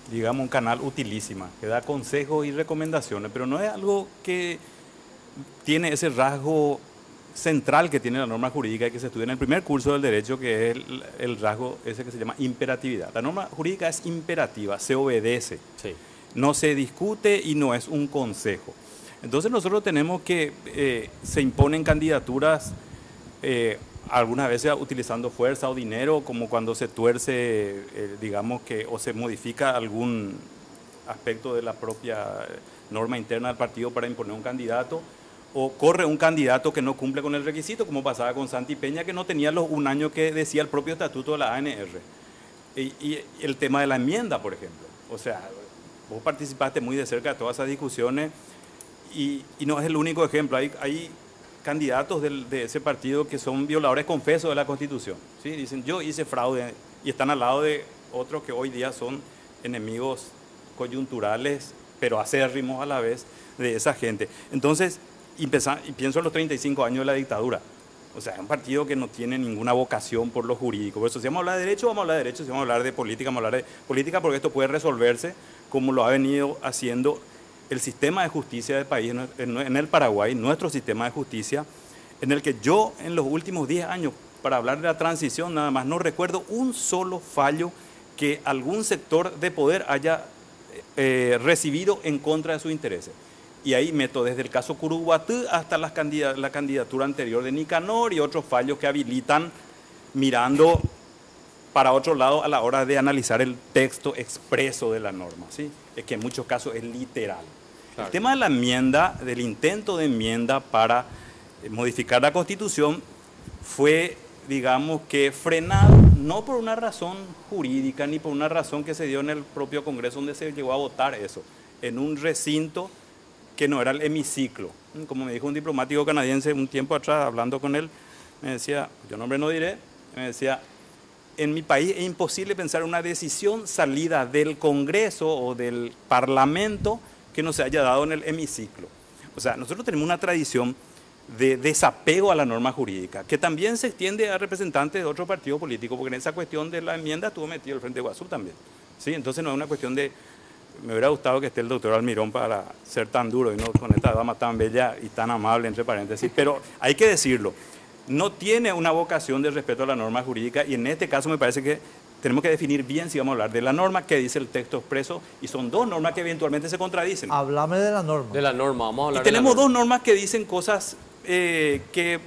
digamos, un canal utilísima, que da consejos y recomendaciones, pero no es algo que tiene ese rasgo central que tiene la norma jurídica y que se estudia en el primer curso del derecho, que es el rasgo ese que se llama imperatividad. La norma jurídica es imperativa, se obedece, Sí. no se discute y no es un consejo. Entonces nosotros tenemos que, se imponen candidaturas, algunas veces utilizando fuerza o dinero, como cuando se tuerce, digamos que, o se modifica algún aspecto de la propia norma interna del partido para imponer un candidato, o corre un candidato que no cumple con el requisito, como pasaba con Santi Peña, que no tenía los 1 año que decía el propio estatuto de la ANR. Y el tema de la enmienda, por ejemplo. O sea, vos participaste muy de cerca de todas esas discusiones y no es el único ejemplo. Hay candidatos de ese partido que son violadores confesos de la Constitución. ¿Sí? Dicen, yo hice fraude, y están al lado de otros que hoy día son enemigos coyunturales, pero acérrimos a la vez, de esa gente. Entonces, y pienso en los 35 años de la dictadura. O sea, es un partido que no tiene ninguna vocación por lo jurídico. Por eso, si vamos a hablar de derecho, vamos a hablar de derecho. Si vamos a hablar de política, vamos a hablar de política, porque esto puede resolverse como lo ha venido haciendo el sistema de justicia del país en el Paraguay, nuestro sistema de justicia, en el que yo en los últimos 10 años, para hablar de la transición nada más, no recuerdo un solo fallo que algún sector de poder haya recibido en contra de sus intereses. Y ahí meto desde el caso Curuguatú hasta la candidatura anterior de Nicanor y otros fallos que habilitan mirando para otro lado a la hora de analizar el texto expreso de la norma, ¿sí? Es que en muchos casos es literal. Claro. El tema de la enmienda, del intento de enmienda para modificar la Constitución fue, digamos, que frenado no por una razón jurídica ni por una razón que se dio en el propio Congreso donde se llegó a votar eso, en un recinto que no era el hemiciclo. Como me dijo un diplomático canadiense un tiempo atrás, hablando con él, me decía, yo nombre no diré, me decía, en mi país es imposible pensar una decisión salida del Congreso o del Parlamento que no se haya dado en el hemiciclo. O sea, nosotros tenemos una tradición de desapego a la norma jurídica, que también se extiende a representantes de otros partidos políticos, porque en esa cuestión de la enmienda estuvo metido el Frente Guasú también. ¿Sí? Entonces no es una cuestión de... Me hubiera gustado que esté el doctor Almirón para ser tan duro y no con esta dama tan bella y tan amable, entre paréntesis, pero hay que decirlo, no tiene una vocación de respeto a la norma jurídica y en este caso me parece que tenemos que definir bien si vamos a hablar de la norma, que dice el texto expreso, y son dos normas que eventualmente se contradicen. Háblame de la norma. De la norma, vamos a hablar y tenemos de la norma. dos normas que dicen cosas que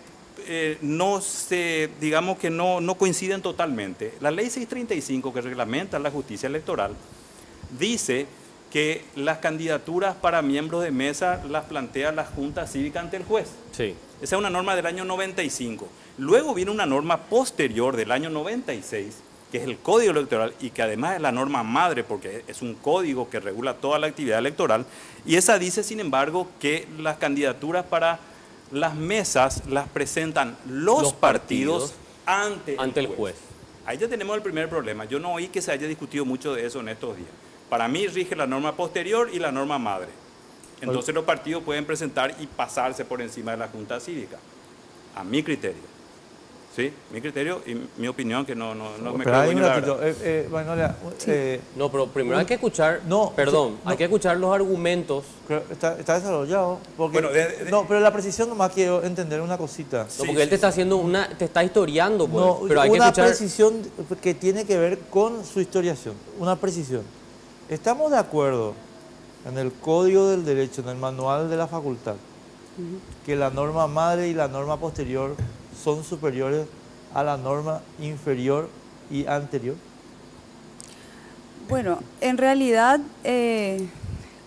no se, digamos que no coinciden totalmente. La ley 635 que reglamenta la justicia electoral dice que las candidaturas para miembros de mesa las plantea la Junta Cívica ante el juez. Sí. Esa es una norma del año 95. Luego viene una norma posterior del año 96, que es el Código Electoral y que además es la norma madre porque es un código que regula toda la actividad electoral. Y esa dice, sin embargo, que las candidaturas para las mesas las presentan los partidos ante el juez. Ahí ya tenemos el primer problema. Yo no oí que se haya discutido mucho de eso en estos días. Para mí rige la norma posterior y la norma madre. Entonces los partidos pueden presentar y pasarse por encima de la Junta Cívica, a mi criterio. ¿Sí? Mi criterio y mi opinión, que no me creo hay un la ratito. verdad. No, pero primero hay que escuchar, hay que escuchar los argumentos. Está desarrollado. Porque, Bueno, no, pero la precisión nomás quiero entender una cosita. No, porque él te está haciendo te está historiando, pues, No, pero hay que una escuchar. precisión que tiene que ver con su historiación. Una precisión. Estamos de acuerdo en el Código del Derecho, en el Manual de la Facultad, que la norma madre y la norma posterior son superiores a la norma inferior y anterior. Bueno, en realidad,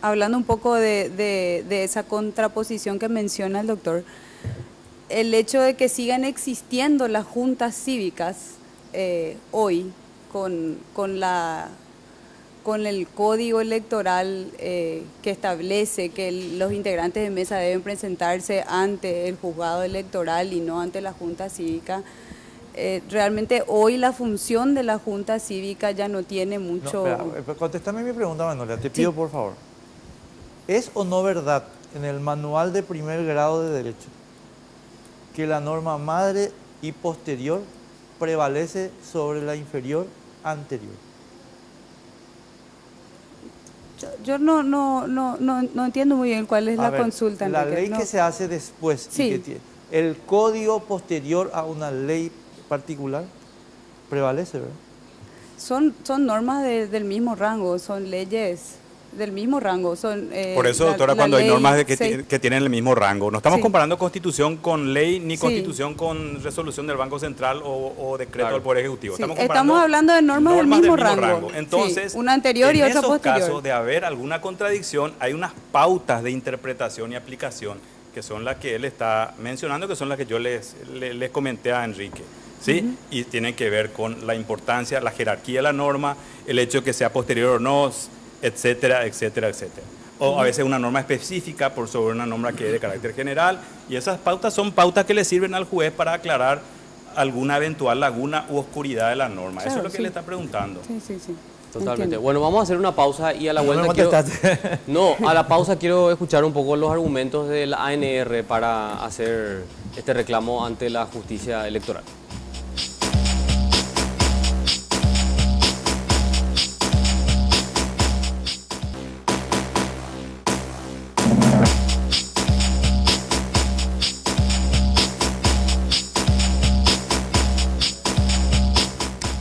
hablando un poco de esa contraposición que menciona el doctor, el hecho de que sigan existiendo las juntas cívicas hoy con el código electoral que establece que los integrantes de mesa deben presentarse ante el juzgado electoral y no ante la junta cívica, Realmente hoy la función de la Junta Cívica ya no tiene mucho... Contéstame mi pregunta, Manolia, te pido por favor. ¿Es o no verdad en el manual de primer grado de Derecho que la norma madre y posterior prevalece sobre la inferior anterior? Yo no entiendo muy bien cuál es la consulta. La Enrique. ley que se hace después, Sí. y que tiene, el código posterior a una ley particular prevalece, ¿verdad? Son normas del mismo rango, son leyes del mismo rango. Son, Por eso, doctora, cuando hay normas que tienen el mismo rango, no estamos Sí. comparando constitución con ley, ni Sí. constitución con resolución del Banco Central o decreto del Poder Ejecutivo. Sí, Estamos hablando de normas del mismo rango. Entonces, Sí, una anterior y otra posterior. En esos casos de haber alguna contradicción, hay unas pautas de interpretación y aplicación que son las que él está mencionando, que son las que yo les comenté a Enrique. ¿Sí? Y tienen que ver con la importancia, la jerarquía de la norma, el hecho de que sea posterior o no, etcétera, etcétera, etcétera. O a veces una norma específica por sobre una norma que es de carácter general, y esas pautas son pautas que le sirven al juez para aclarar alguna eventual laguna u oscuridad de la norma. Claro, eso es lo que sí. le está preguntando. Sí. Totalmente. Entiendo. Bueno, vamos a hacer una pausa y a la No me vuelta quiero... contestaste. No, a la pausa quiero escuchar un poco los argumentos de la ANR para hacer este reclamo ante la justicia electoral.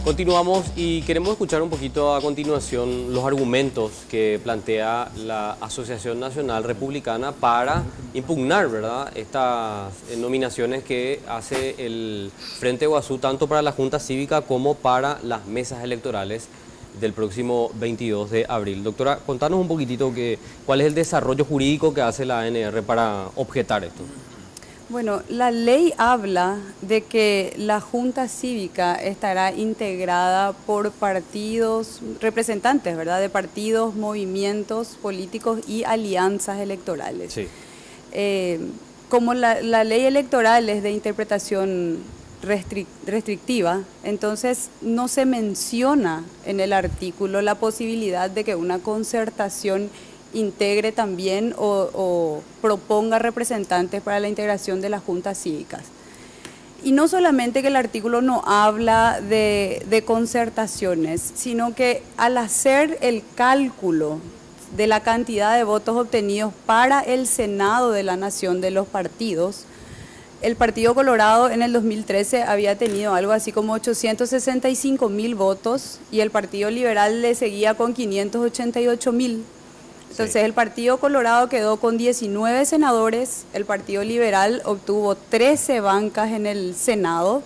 Continuamos y queremos escuchar un poquito a continuación los argumentos que plantea la Asociación Nacional Republicana para impugnar, ¿verdad?, estas nominaciones que hace el Frente Guazú tanto para la Junta Cívica como para las mesas electorales del próximo 22 de abril. Doctora, contanos un poquitito cuál es el desarrollo jurídico que hace la ANR para objetar esto. Bueno, la ley habla de que la Junta Cívica estará integrada por partidos, representantes, ¿verdad?, de partidos, movimientos políticos y alianzas electorales. Sí. Como la ley electoral es de interpretación restrictiva, entonces no se menciona en el artículo la posibilidad de que una concertación integre también o proponga representantes para la integración de las juntas cívicas. Y no solamente que el artículo no habla de concertaciones, sino que al hacer el cálculo de la cantidad de votos obtenidos para el Senado de la Nación de los partidos, el Partido Colorado en el 2013 había tenido algo así como 865.000 votos y el Partido Liberal le seguía con 588.000. Entonces el Partido Colorado quedó con 19 senadores, el Partido Liberal obtuvo 13 bancas en el Senado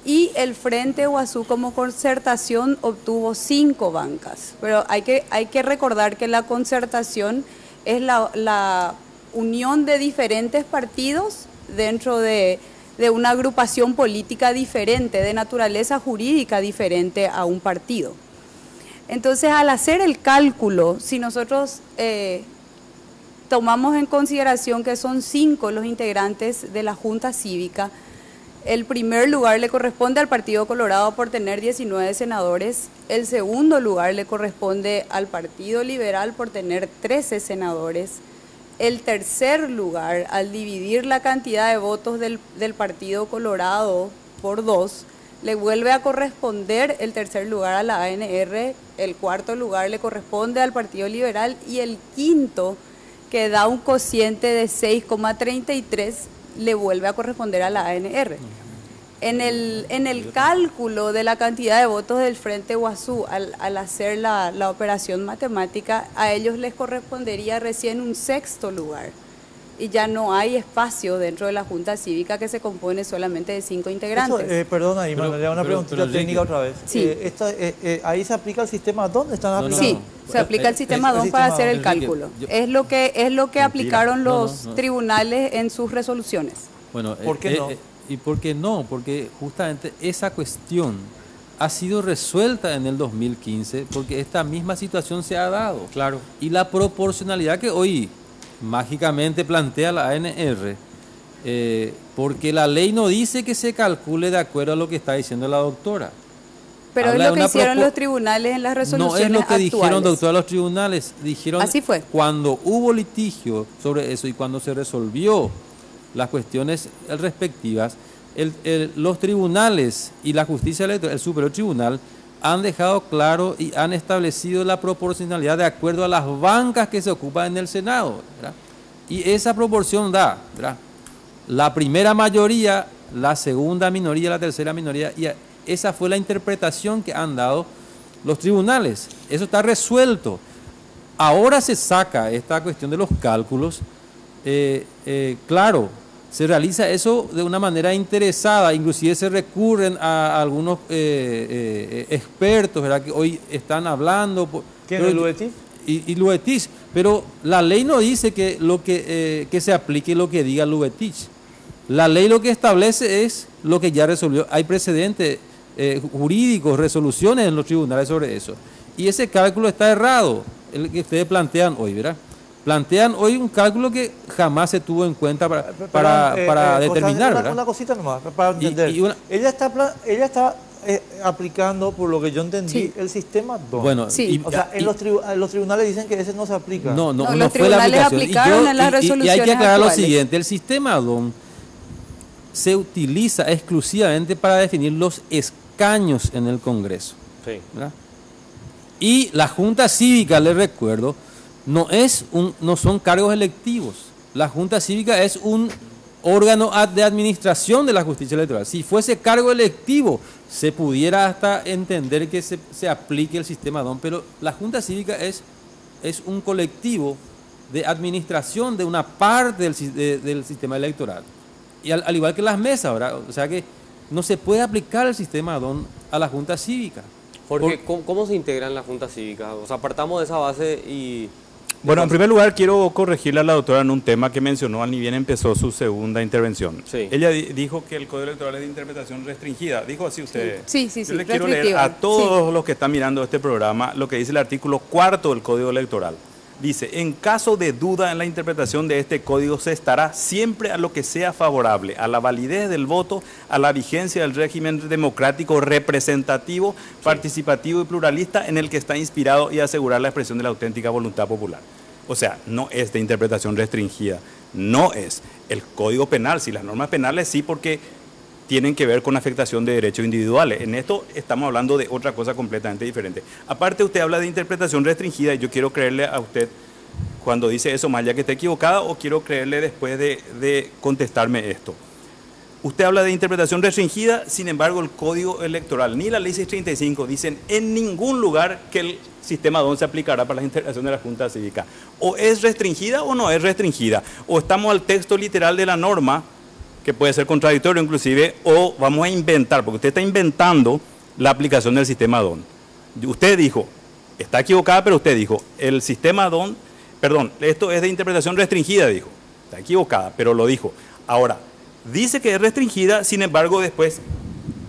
y el Frente Guazú como concertación obtuvo 5 bancas. Pero hay que recordar que la concertación es la unión de diferentes partidos dentro de una agrupación política diferente, de naturaleza jurídica diferente a un partido. Entonces, al hacer el cálculo, si nosotros tomamos en consideración que son 5 los integrantes de la Junta Cívica, el primer lugar le corresponde al Partido Colorado por tener 19 senadores, el segundo lugar le corresponde al Partido Liberal por tener 13 senadores, el tercer lugar, al dividir la cantidad de votos del Partido Colorado por 2, le vuelve a corresponder el tercer lugar a la ANR, el cuarto lugar le corresponde al Partido Liberal y el quinto, que da un cociente de 6,33, le vuelve a corresponder a la ANR. En el cálculo de la cantidad de votos del Frente Guazú, al hacer la operación matemática, a ellos les correspondería recién un sexto lugar. Y ya no hay espacio dentro de la Junta Cívica que se compone solamente de 5 integrantes. Perdona, Manuel, una preguntita técnica otra vez. Sí. ¿Ahí se aplica el sistema DON? ¿Están aplicando? Sí, se aplica el sistema DON para hacer el Enrique, cálculo. Es lo que aplicaron los tribunales en sus resoluciones. Bueno, ¿Por qué no? ¿Y por qué no? Porque justamente esa cuestión ha sido resuelta en el 2015 porque esta misma situación se ha dado. Claro. Y la proporcionalidad que hoy mágicamente plantea la ANR porque la ley no dice que se calcule de acuerdo a lo que está diciendo la doctora. Pero Habla es lo de que una hicieron los tribunales en las resoluciones No es lo que actuales. dijeron, doctora, los tribunales. Dijeron, Así fue. cuando hubo litigio sobre eso y cuando se resolvió las cuestiones respectivas, los tribunales y la justicia electoral, el superior tribunal, han dejado claro y han establecido la proporcionalidad de acuerdo a las bancas que se ocupan en el Senado, ¿verdad? Y esa proporción da, ¿verdad?, la primera mayoría, la segunda minoría, la tercera minoría, y esa fue la interpretación que han dado los tribunales. Eso está resuelto. Ahora se saca esta cuestión de los cálculos. Claro, se realiza eso de una manera interesada, inclusive se recurren a algunos expertos, ¿verdad?, que hoy están hablando. ¿Quién es Luetich? Y Luetich, pero la ley no dice que que se aplique lo que diga Luetich. La ley lo que establece es lo que ya resolvió. Hay precedentes jurídicos, resoluciones en los tribunales sobre eso. Y ese cálculo está errado, el que ustedes plantean hoy, ¿verdad? Plantean hoy un cálculo que jamás se tuvo en cuenta para determinar, ¿verdad? Una cosita nomás, para entender. Ella está aplicando, por lo que yo entendí, Sí. el sistema DON. Bueno, Sí. O sea, los tribunales dicen que ese no se aplica. No los fue la tribunales aplicación. aplicaron en las y hay resoluciones que aclarar lo actuales. siguiente, el sistema DON se utiliza exclusivamente para definir los escaños en el Congreso, Sí. ¿verdad? Y la Junta Cívica, les recuerdo, no son cargos electivos. La Junta Cívica es un órgano de administración de la justicia electoral. Si fuese cargo electivo, se pudiera hasta entender que se aplique el sistema DON, pero la Junta Cívica es un colectivo de administración de una parte del sistema electoral. Y al igual que las mesas, ¿verdad? O sea que no se puede aplicar el sistema DON a la Junta Cívica. Jorge, ¿cómo se integra en la Junta Cívica? O sea, partamos de esa base y... Bueno, en primer lugar quiero corregirle a la doctora en un tema que mencionó ni bien empezó su segunda intervención. Sí. Ella dijo que el Código Electoral es de interpretación restringida. ¿Dijo así usted? Sí, Yo le quiero leer restrictiva. a todos los que están mirando este programa lo que dice el artículo 4 del Código Electoral. Dice, en caso de duda en la interpretación de este código, se estará siempre a lo que sea favorable, a la validez del voto, a la vigencia del régimen democrático representativo, participativo y pluralista en el que está inspirado y asegurar la expresión de la auténtica voluntad popular. O sea, no es de interpretación restringida, no es. El Código Penal, si las normas penales sí, porque tienen que ver con afectación de derechos individuales. En esto estamos hablando de otra cosa completamente diferente. Aparte, usted habla de interpretación restringida y yo quiero creerle a usted cuando dice eso, más allá que esté equivocada, o quiero creerle después de contestarme esto. Usted habla de interpretación restringida, sin embargo, el Código Electoral ni la Ley 635 dicen en ningún lugar que el sistema DON se aplicará para la integración de la Junta Cívica. O es restringida o no es restringida. O estamos al texto literal de la norma, que puede ser contradictorio inclusive, o vamos a inventar, porque usted está inventando la aplicación del sistema DON. Usted dijo, está equivocada, pero usted dijo, el sistema DON, perdón, esto es de interpretación restringida, dijo. Está equivocada, pero lo dijo. Ahora, dice que es restringida, sin embargo, después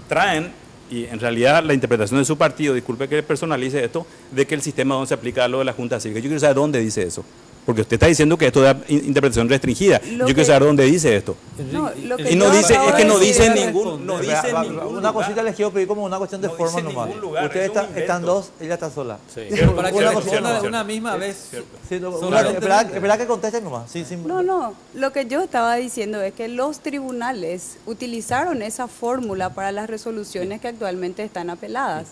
traen, y en realidad la interpretación de su partido, disculpe que personalice esto, de que el sistema DON se aplica a lo de la Junta Cívica. Yo quiero saber dónde dice eso. Porque usted está diciendo que esto es de interpretación restringida. Yo quiero saber dónde dice esto. No, lo que Y no yo dice, acabo es que de no decir- dice ningún, no dice ningún Una lugar. cosita les quiero pedir como una cuestión de No forma dice nomás. ningún lugar, Ustedes es un invento. están dos, ella está sola. Sí. Pero para que Una responda cosa- de una misma vez. Sí, Solamente espera que contesten nomás. Sí, sí. No, lo que yo estaba diciendo es que los tribunales utilizaron esa fórmula para las resoluciones que actualmente están apeladas.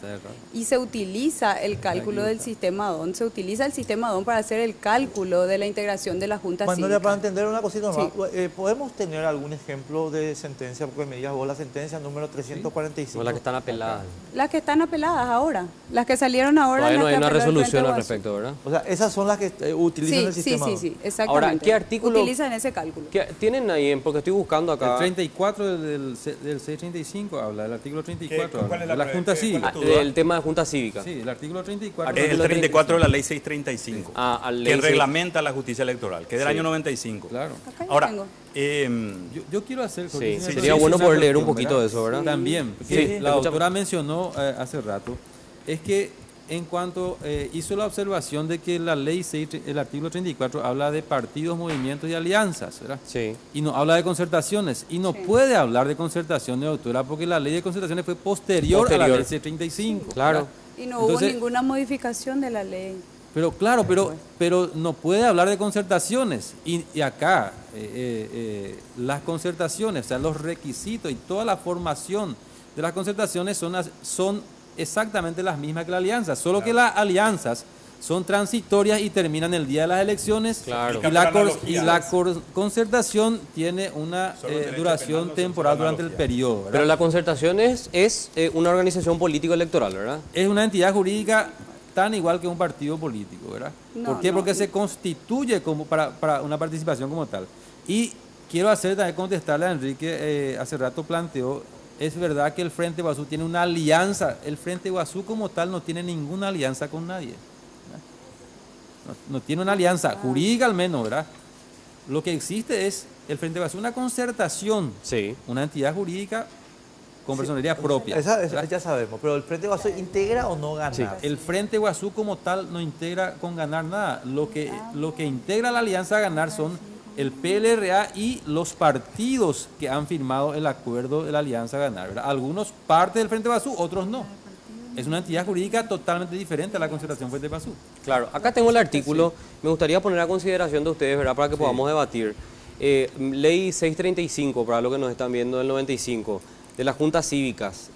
Y se utiliza el cálculo del sistema DON, se utiliza el sistema DON para hacer el cálculo de la integración de la Junta Magnolia, Cívica. para entender una cosita nomás, Sí. ¿podemos tener algún ejemplo de sentencia? Porque me digas vos la sentencia número 345. No, las que están apeladas. Las que están apeladas ahora, las que salieron ahora. Todavía no las hay que una apeló el Frente resolución al Guasú. respecto, ¿verdad? O sea, esas son las que utilizan el Sí, sistema. sí, exactamente. Ahora, ¿qué artículo- Utilizan ese cálculo. ¿Qué tienen ahí? Porque estoy buscando acá. El 34 del 635 habla, el artículo 34 ¿Cuál habla, es de la la- Junta qué- Cívica. cuál es El tema de Junta Cívica. Sí, el artículo 34. Es el 34 de la Ley 635, Al que ley reglamenta la justicia electoral, que es del Sí. año 95. Claro. Acá yo Ahora, tengo. Yo quiero hacer... Sí, Jorge, sería una bueno poder leer un cuestión, poquito de eso, ¿verdad? También, porque Sí, la escuchamos. doctora mencionó hace rato, es que en cuanto hizo la observación de que la ley 6, el artículo 34 habla de partidos, movimientos y alianzas, ¿verdad? Sí. Y no habla de concertaciones. Y no puede hablar de concertaciones, doctora, porque la ley de concertaciones fue posterior a la ley 635. Claro. ¿verdad? Y no Entonces, hubo ninguna modificación de la ley. Pero claro, pero no puede hablar de concertaciones. Y acá, las concertaciones, o sea, los requisitos y toda la formación de las concertaciones son exactamente las mismas que la alianza, solo que las alianzas son transitorias y terminan el día de las elecciones. Claro. Y la concertación tiene una duración temporal durante el periodo, ¿verdad? Pero la concertación es una organización político-electoral, ¿verdad? Es una entidad jurídica tan igual que un partido político, ¿verdad? No, ¿Por qué? no. Porque se constituye como para una participación como tal. Y quiero también contestarle a Enrique, hace rato planteó, es verdad que el Frente Guasú tiene una alianza, el Frente Guasú como tal no tiene ninguna alianza con nadie. No tiene una alianza jurídica al menos, ¿verdad? Lo que existe es el Frente Guasú, una concertación, Sí. una entidad jurídica con personería propia. Esa ya sabemos, pero ¿el Frente Guasú integra o no gana? Sí, el Frente Guasú como tal no integra con ganar nada. Lo que integra la alianza a ganar son el PLRA y los partidos que han firmado el acuerdo de la alianza a ganar, ¿verdad? Algunos parte del Frente Guasú, otros no. Es una entidad jurídica totalmente diferente a la concertación Frente Guasú. Claro, acá tengo el artículo, me gustaría poner a consideración de ustedes, ¿verdad? Para que podamos debatir. Ley 635, para los que nos están viendo del 95, de las juntas cívicas,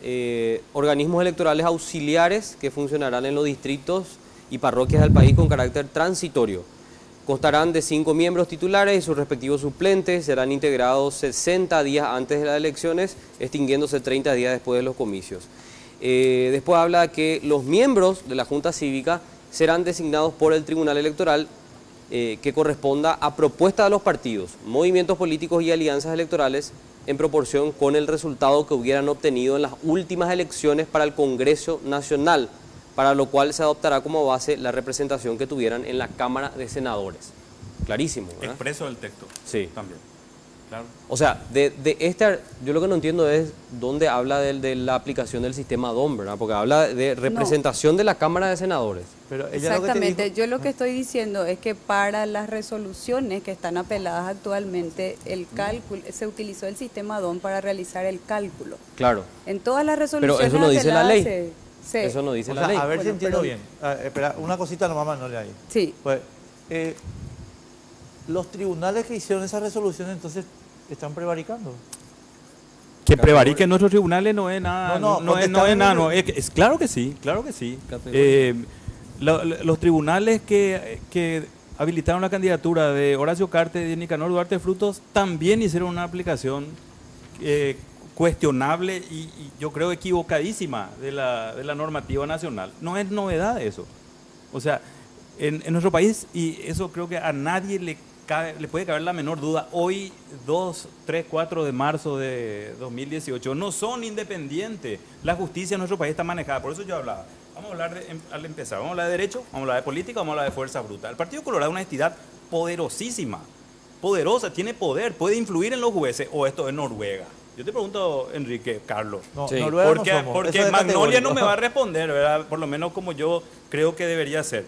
organismos electorales auxiliares que funcionarán en los distritos y parroquias del país con carácter transitorio. Constarán de 5 miembros titulares y sus respectivos suplentes, serán integrados 60 días antes de las elecciones, extinguiéndose 30 días después de los comicios. Después habla que los miembros de la Junta Cívica serán designados por el Tribunal Electoral que corresponda a propuesta de los partidos, movimientos políticos y alianzas electorales en proporción con el resultado que hubieran obtenido en las últimas elecciones para el Congreso Nacional, para lo cual se adoptará como base la representación que tuvieran en la Cámara de Senadores. Clarísimo, ¿verdad? Expreso del texto. Sí. También. Claro. O sea, yo lo que no entiendo es dónde habla de la aplicación del sistema DOM, ¿verdad? Porque habla de representación de la Cámara de Senadores. Pero ella Exactamente, lo que yo lo que estoy diciendo es que para las resoluciones que están apeladas actualmente, el cálculo, se utilizó el sistema DOM para realizar el cálculo. Claro. En todas las resoluciones Pero eso no dice la apeladas ley. Eso no dice o la sea, ley. a ver si Bueno, entiendo pero- bien. Espera, una cosita nomás, Manuel, ahí. Sí. Pues, los tribunales que hicieron esa resolución entonces están prevaricando. Que prevariquen nuestros tribunales no es nada. No, No es nada. No, es claro que sí, claro que sí. Los tribunales que habilitaron la candidatura de Horacio Cartes y de Nicanor Duarte Frutos también hicieron una aplicación cuestionable y yo creo equivocadísima de la normativa nacional. No es novedad eso. O sea, en nuestro país, y eso creo que a nadie le puede caber la menor duda, hoy 2, 3, 4 de marzo de 2018 no son independientes. La justicia en nuestro país está manejada, por eso yo hablaba. Vamos a hablar al empezar, vamos a hablar de derecho, vamos a hablar de política, vamos a hablar de fuerza bruta. El Partido Colorado es una entidad poderosísima, poderosa, tiene poder, puede influir en los jueces, o esto es Noruega. Yo te pregunto, Enrique, Carlos, No, Sí. Noruega porque, no somos. porque Eso es Magnolia categórico. no me va a responder, ¿verdad? Por lo menos como yo creo que debería ser.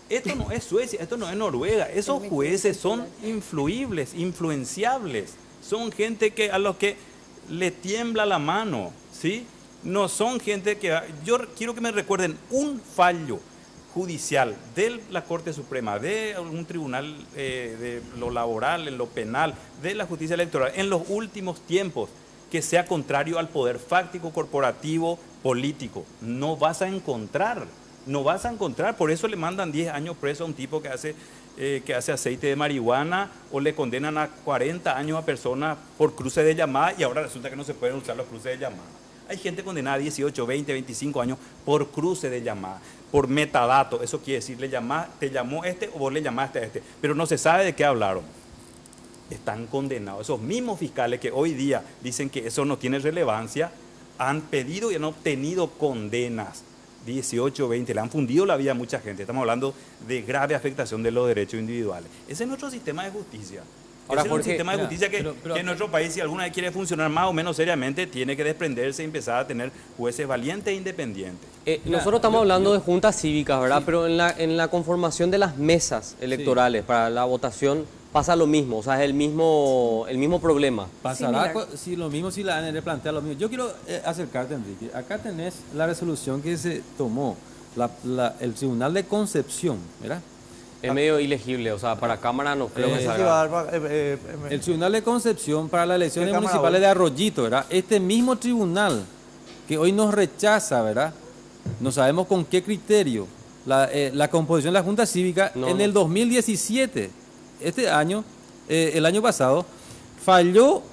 Esto no es Suecia, esto no es Noruega. Esos jueces son influibles, influenciables. Son gente a los que le tiembla la mano, ¿sí? No son gente que... Yo quiero que me recuerden un fallo judicial de la Corte Suprema, de un tribunal de lo laboral, en lo penal, de la justicia electoral, en los últimos tiempos, que sea contrario al poder fáctico, corporativo, político. No vas a encontrar. No vas a encontrar, por eso le mandan 10 años preso a un tipo que hace aceite de marihuana, o le condenan a 40 años a personas por cruce de llamada, y ahora resulta que no se pueden usar los cruces de llamada. Hay gente condenada a 18, 20, 25 años por cruce de llamada, por metadato. Eso quiere decir, te llamó este o vos le llamaste a este, pero no se sabe de qué hablaron. Están condenados. Esos mismos fiscales que hoy día dicen que eso no tiene relevancia, han pedido y han obtenido condenas. 18, 20, le han fundido la vida a mucha gente. Estamos hablando de grave afectación de los derechos individuales. Ese es nuestro sistema de justicia. Ahora, Ese es un Jorge, sistema de mira, justicia que en nuestro país, si alguna vez quiere funcionar más o menos seriamente, tiene que desprenderse y empezar a tener jueces valientes e independientes. Nosotros estamos hablando de juntas cívicas, ¿verdad? Pero en la conformación de las mesas electorales para la votación pasa lo mismo, o sea, es el mismo problema. Pasará si lo mismo, si la ANR plantea lo mismo. Yo quiero acercarte, Enrique. Acá tenés la resolución que se tomó el Tribunal de Concepción, ¿verdad? Es medio ilegible, o sea, para Cámara no creo que Sí, salga. va a dar El Tribunal de Concepción para las elecciones Cámara municipales hoy? de Arroyito, ¿verdad? Este mismo tribunal que hoy nos rechaza, ¿verdad? No sabemos con qué criterio la composición de la Junta Cívica en el 2017, este año, el año pasado, falló,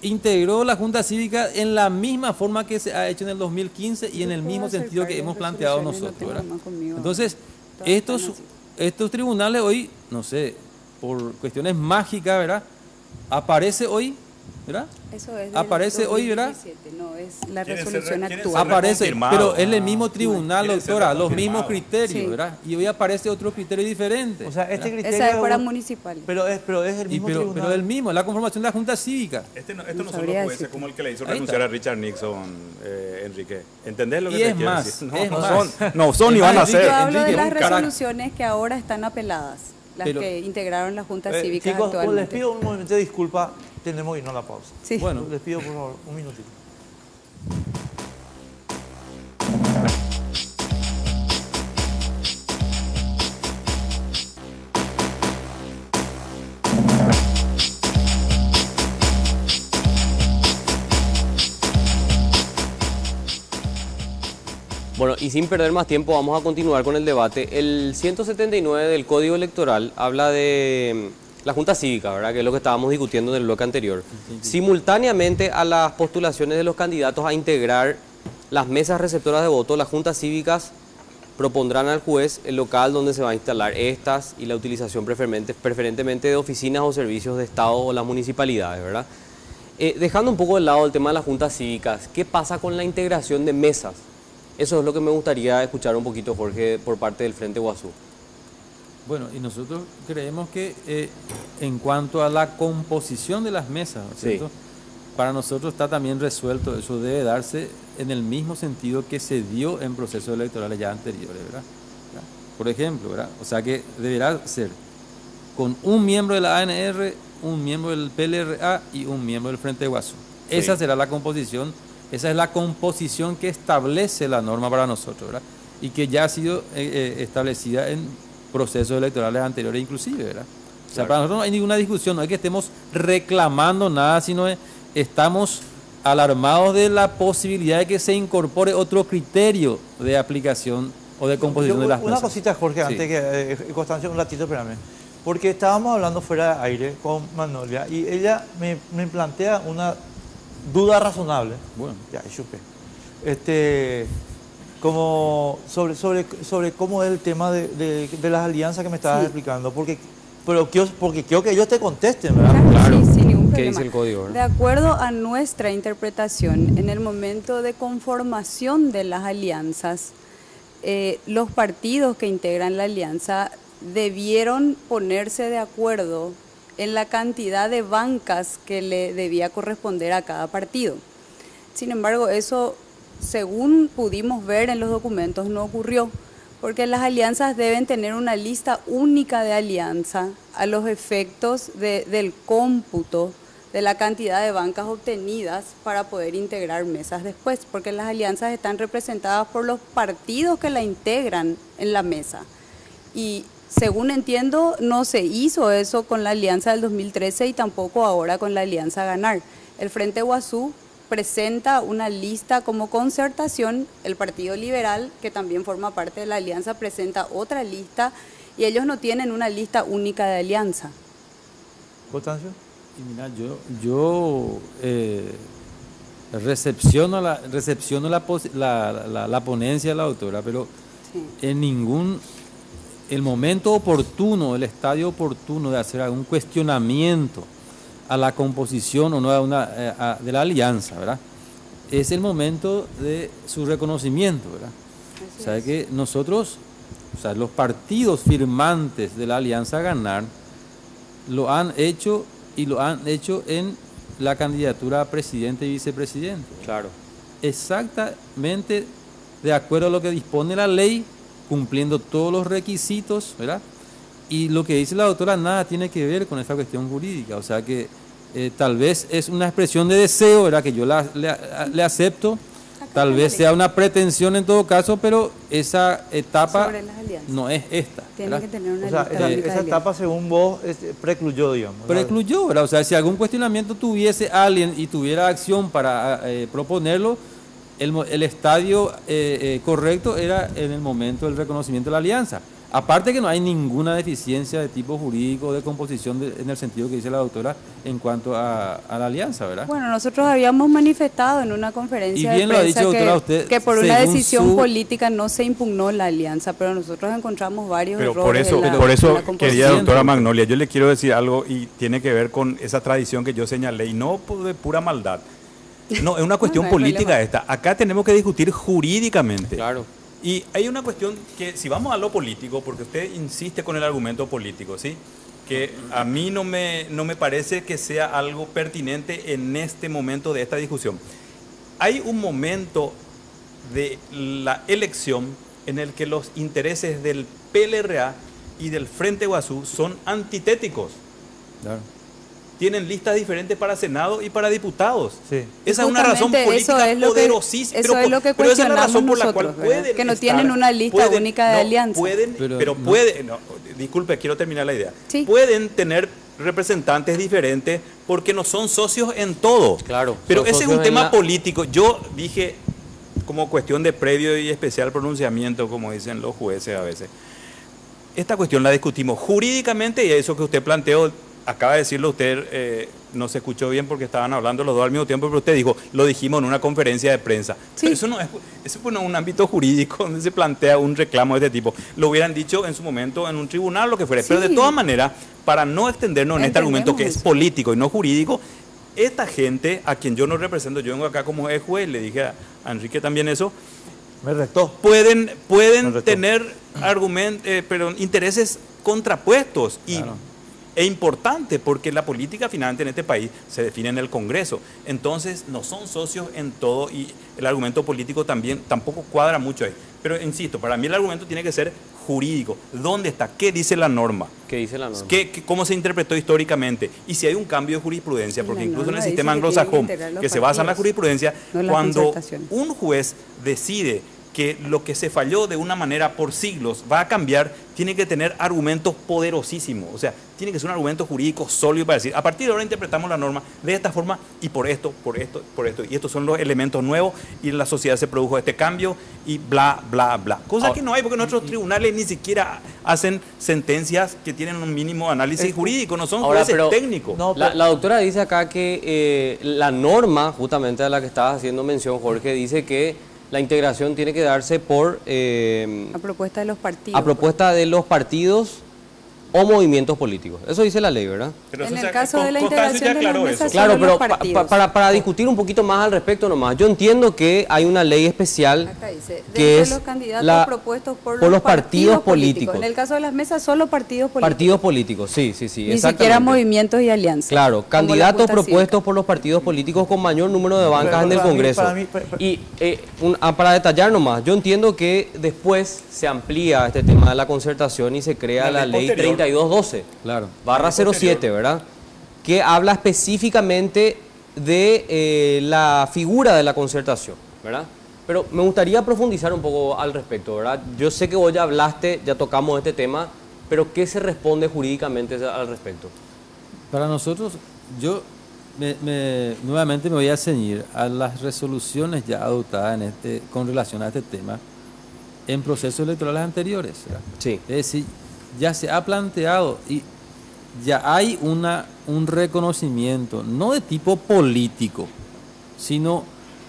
integró la Junta Cívica en la misma forma que se ha hecho en el 2015 y en el mismo sentido que hemos planteado nosotros, ¿verdad? Entonces, estos tribunales hoy, no sé, por cuestiones mágicas, ¿verdad? Aparece hoy, ¿verdad? Eso es del Aparece hoy, ¿verdad? 2017, no, es la Quiere resolución ser- quiere actual. ser- Aparece, reconfirmado. pero es el mismo tribunal, Quiere ser doctora, los reconfirmado. mismos criterios, Sí. ¿verdad? Y hoy aparece otro criterio diferente. O sea, este ¿verdad? criterio Esa es para un- municipal. pero es el mismo pero tribunal. el mismo, la conformación de la Junta Cívica. Esto no No son los sabría jueces decirte. como el que le hizo Ahí renunciar está. a Richard Nixon, Enrique. ¿Entendés lo que Y te es quiero más, decir? es No más. son, no son ni Es van a más, ser. Yo hablo de Enrique, las un carácter. resoluciones que ahora están apeladas, las Pero- que integraron las juntas cívicas Chicos, les actualmente. pido un momento de disculpa, tenemos que irnos a la pausa. Sí. Bueno, Les pido, por favor, un minutito. Bueno, y sin perder más tiempo vamos a continuar con el debate. El 179 del Código Electoral habla de la Junta Cívica, ¿verdad? Que es lo que estábamos discutiendo en el bloque anterior. Simultáneamente a las postulaciones de los candidatos a integrar las mesas receptoras de voto, las juntas cívicas propondrán al juez el local donde se va a instalar estas y la utilización preferentemente de oficinas o servicios de Estado o las municipalidades, ¿verdad? Dejando un poco de lado el tema de las juntas cívicas, ¿qué pasa con la integración de mesas? Eso es lo que me gustaría escuchar un poquito, Jorge, por parte del Frente Guazú. bueno, y nosotros creemos que en cuanto a la composición de las mesas, ¿no es Sí. cierto? Para nosotros está también resuelto, eso debe darse en el mismo sentido que se dio en procesos electorales ya anteriores, ¿verdad? Por ejemplo, ¿verdad? O sea que deberá ser con un miembro de la ANR, un miembro del PLRA y un miembro del Frente Guazú. Sí. Esa será la composición, esa es la composición que establece la norma para nosotros, ¿verdad? Y que ya ha sido establecida en procesos electorales anteriores inclusive, ¿verdad? O sea, para nosotros no hay ninguna discusión, no es que estemos reclamando nada, sino estamos alarmados de la posibilidad de que se incorpore otro criterio de aplicación o de composición de las Una mesas. cosita, Jorge, Sí. antes que Constancia, un ratito, espérame. Porque estábamos hablando fuera de aire con Manolia y ella me plantea una duda razonable. Bueno, Ya, chupe. Como sobre cómo es el tema de las alianzas que me estabas Sí. explicando. Porque quiero que ellos te contesten, ¿verdad? Claro. Sí, sin ningún ¿Qué problema. dice el código, De verdad? acuerdo a nuestra interpretación, en el momento de conformación de las alianzas, los partidos que integran la alianza debieron ponerse de acuerdo en la cantidad de bancas que le debía corresponder a cada partido. Sin embargo, eso, según pudimos ver en los documentos, no ocurrió, porque las alianzas deben tener una lista única de alianza a los efectos del cómputo de la cantidad de bancas obtenidas para poder integrar mesas después, porque las alianzas están representadas por los partidos que la integran en la mesa. Y según entiendo, no se hizo eso con la alianza del 2013 y tampoco ahora con la alianza Ganar. El Frente Guazú presenta una lista como concertación, el Partido Liberal, que también forma parte de la alianza, presenta otra lista y ellos no tienen una lista única de alianza. Constancio. y mira, yo recepciono la ponencia de la autora, pero Sí. en el momento oportuno, el estadio oportuno de hacer algún cuestionamiento a la composición o no de la alianza, ¿verdad? Es el momento de su reconocimiento, ¿verdad? O sea, que nosotros, o sea, los partidos firmantes de la alianza Ganar, lo han hecho y lo han hecho en la candidatura a presidente y vicepresidente. Claro. Exactamente de acuerdo a lo que dispone la ley, cumpliendo todos los requisitos, ¿verdad? Y lo que dice la doctora nada tiene que ver con esta cuestión jurídica, o sea que tal vez es una expresión de deseo, ¿verdad? Que yo le acepto, tal vez sea una pretensión en todo caso, pero esa etapa no es esta. Tiene que tener una lista única de esa etapa, según vos, precluyó, digamos. Precluyó, ¿verdad? O sea, si algún cuestionamiento tuviese alguien y tuviera acción para proponerlo, el estadio correcto era en el momento del reconocimiento de la alianza. Aparte que no hay ninguna deficiencia de tipo jurídico, de composición, en el sentido que dice la doctora, en cuanto a la alianza, ¿verdad? Bueno, nosotros habíamos manifestado en una conferencia y bien de lo ha prensa dicho, doctora, usted, que por una decisión política no se impugnó la alianza, pero nosotros encontramos varios errores. Por eso, querida doctora Magnolia, yo le quiero decir algo y tiene que ver con esa tradición que yo señalé, y no de pura maldad. No, es una cuestión política esta. Acá tenemos que discutir jurídicamente. Claro. Y hay una cuestión que, si vamos a lo político, porque usted insiste con el argumento político, ¿sí? Que a mí no me parece que sea algo pertinente en este momento de esta discusión. Hay un momento de la elección en el que los intereses del PLRA y del Frente Guazú son antitéticos. Claro. Tienen listas diferentes para Senado y para diputados. Sí. Esa es una razón política poderosísima. Eso es lo que pero esa es la cuestionamos razón por la nosotros, cual pueden que no estar, tienen una lista única de alianza. Disculpe, quiero terminar la idea. Sí. Pueden tener representantes diferentes porque no son socios en todo. Claro. Pero ese es un tema político. Yo dije, como cuestión de previo y especial pronunciamiento, como dicen los jueces a veces, esta cuestión la discutimos jurídicamente, y eso que usted planteó, acaba de decirlo usted, no se escuchó bien porque estaban hablando los dos al mismo tiempo, pero usted dijo, lo dijimos en una conferencia de prensa. Sí. Pero eso no es un ámbito jurídico donde se plantea un reclamo de este tipo. Lo hubieran dicho en su momento en un tribunal, lo que fuera. Sí. Pero de todas maneras, para no extendernos en este argumento que es político y no jurídico, esta gente a quien yo no represento, yo vengo acá como juez, le dije a Enrique también eso, me retó. Pueden tener intereses contrapuestos y claro. Es importante porque la política finalmente en este país se define en el Congreso. Entonces no son socios en todo y el argumento político tampoco cuadra mucho ahí. Pero insisto, para mí el argumento tiene que ser jurídico. ¿Dónde está? ¿Qué dice la norma? ¿Qué dice la norma? ¿Cómo se interpretó históricamente? Y si hay un cambio de jurisprudencia, porque incluso en el sistema anglosajón, que se basa en la jurisprudencia, cuando un juez decide que lo que se falló de una manera por siglos va a cambiar, tiene que tener argumentos poderosísimos. O sea, tiene que ser un argumento jurídico sólido para decir, a partir de ahora interpretamos la norma de esta forma y por esto. Y estos son los elementos nuevos y en la sociedad se produjo este cambio y bla, bla, bla. Cosa que no hay porque nuestros tribunales ni siquiera hacen sentencias que tienen un mínimo análisis jurídico, no son jueces técnicos. No, la doctora dice acá que la norma, justamente a la que estabas haciendo mención, Jorge, dice que la integración tiene que darse por... a propuesta de los partidos. A propuesta de los partidos o movimientos políticos. Eso dice la ley, ¿verdad? Pero en el caso de la integración de las mesas, claro, pero para discutir un poquito más al respecto nomás, yo entiendo que hay una ley especial que es los candidatos propuestos por los partidos políticos. En el caso de las mesas, solo partidos políticos. Partidos políticos, sí, ni siquiera movimientos y alianzas. Claro, candidatos propuestos por los partidos políticos con mayor número de bancas en el Congreso. Y para detallar nomás, yo entiendo que después se amplía este tema de la concertación y se crea la ley 3212, claro, /07, ¿verdad? Que habla específicamente de la figura de la concertación, ¿verdad? Pero me gustaría profundizar un poco al respecto, ¿verdad? Yo sé que vos ya hablaste, ya tocamos este tema, pero ¿qué se responde jurídicamente al respecto? Para nosotros, yo nuevamente me voy a ceñir a las resoluciones ya adoptadas con relación a este tema en procesos electorales anteriores, ¿verdad? Sí. Es decir, ya se ha planteado y ya hay un reconocimiento, no de tipo político, sino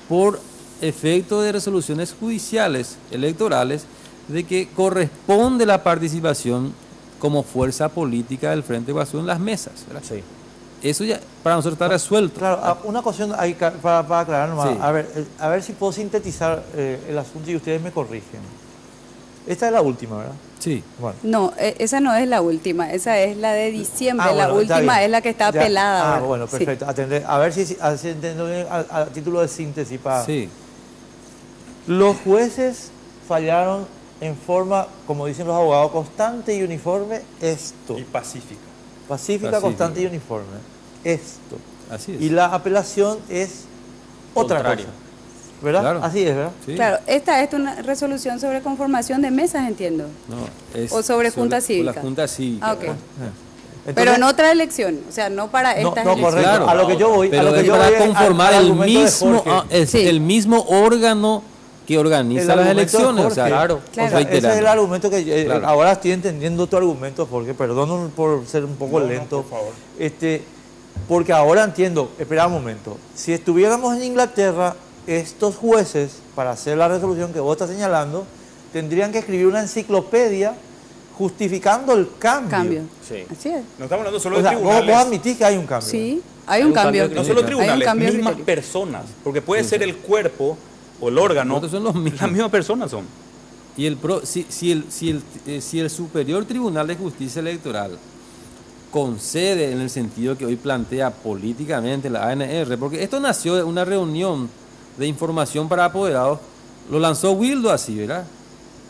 por efecto de resoluciones judiciales electorales, de que corresponde la participación como fuerza política del Frente Guazú en las mesas, ¿verdad? Sí. Eso ya para nosotros está resuelto. Claro, una cuestión ahí para aclarar nomás. Sí. A ver si puedo sintetizar el asunto y ustedes me corrigen. Esta es la última, ¿verdad? Sí. Bueno. No, esa no es la última, esa es la de diciembre, la Bueno, está última bien. es la que está Ya. apelada. ahora. Bueno, Sí. perfecto. A ver si entiendo bien a título de síntesis. Sí. Los jueces fallaron en forma, como dicen los abogados, constante y uniforme esto. Y pacífica. Pacífica, constante y uniforme. Esto. Así es. Y la apelación es otra Contrario. cosa. ¿Verdad? Claro. Así es, ¿verdad? Sí. Claro, esta es una resolución sobre conformación de mesas, entiendo. No, es O sobre junta cívica. La junta cívica. Ah, ok. Entonces, Pero en otra elección, o sea, no para no, estas no, elecciones. correcto. Claro. A lo que yo voy, Pero a lo que es yo para voy conformar al el argumento de mismo, Jorge. Sí. el mismo órgano que organiza El las argumento de elecciones. O sea, Jorge. claro. Claro. O sea, ese es el reiterando. argumento que Claro. ahora estoy entendiendo tu argumento, Jorge. Perdón por ser un poco No, no, lento. por favor. Porque ahora entiendo. Espera un momento. Si estuviéramos en Inglaterra, estos jueces, para hacer la resolución que vos estás señalando, tendrían que escribir una enciclopedia justificando el cambio. Cambio. Sí. Así es. No estamos hablando solo O de sea, vos tribunales. admitís que hay un cambio. Sí, hay un cambio. cambio No solo Hay un tribunales, cambio de mismas criterio. personas. Porque puede ser el cuerpo o el órgano. Nosotros son los mismos. Las mismas personas son. Y si el Superior Tribunal de Justicia Electoral concede en el sentido que hoy plantea políticamente la ANR, porque esto nació de una reunión de información para apoderados, lo lanzó Wildo así, ¿verdad?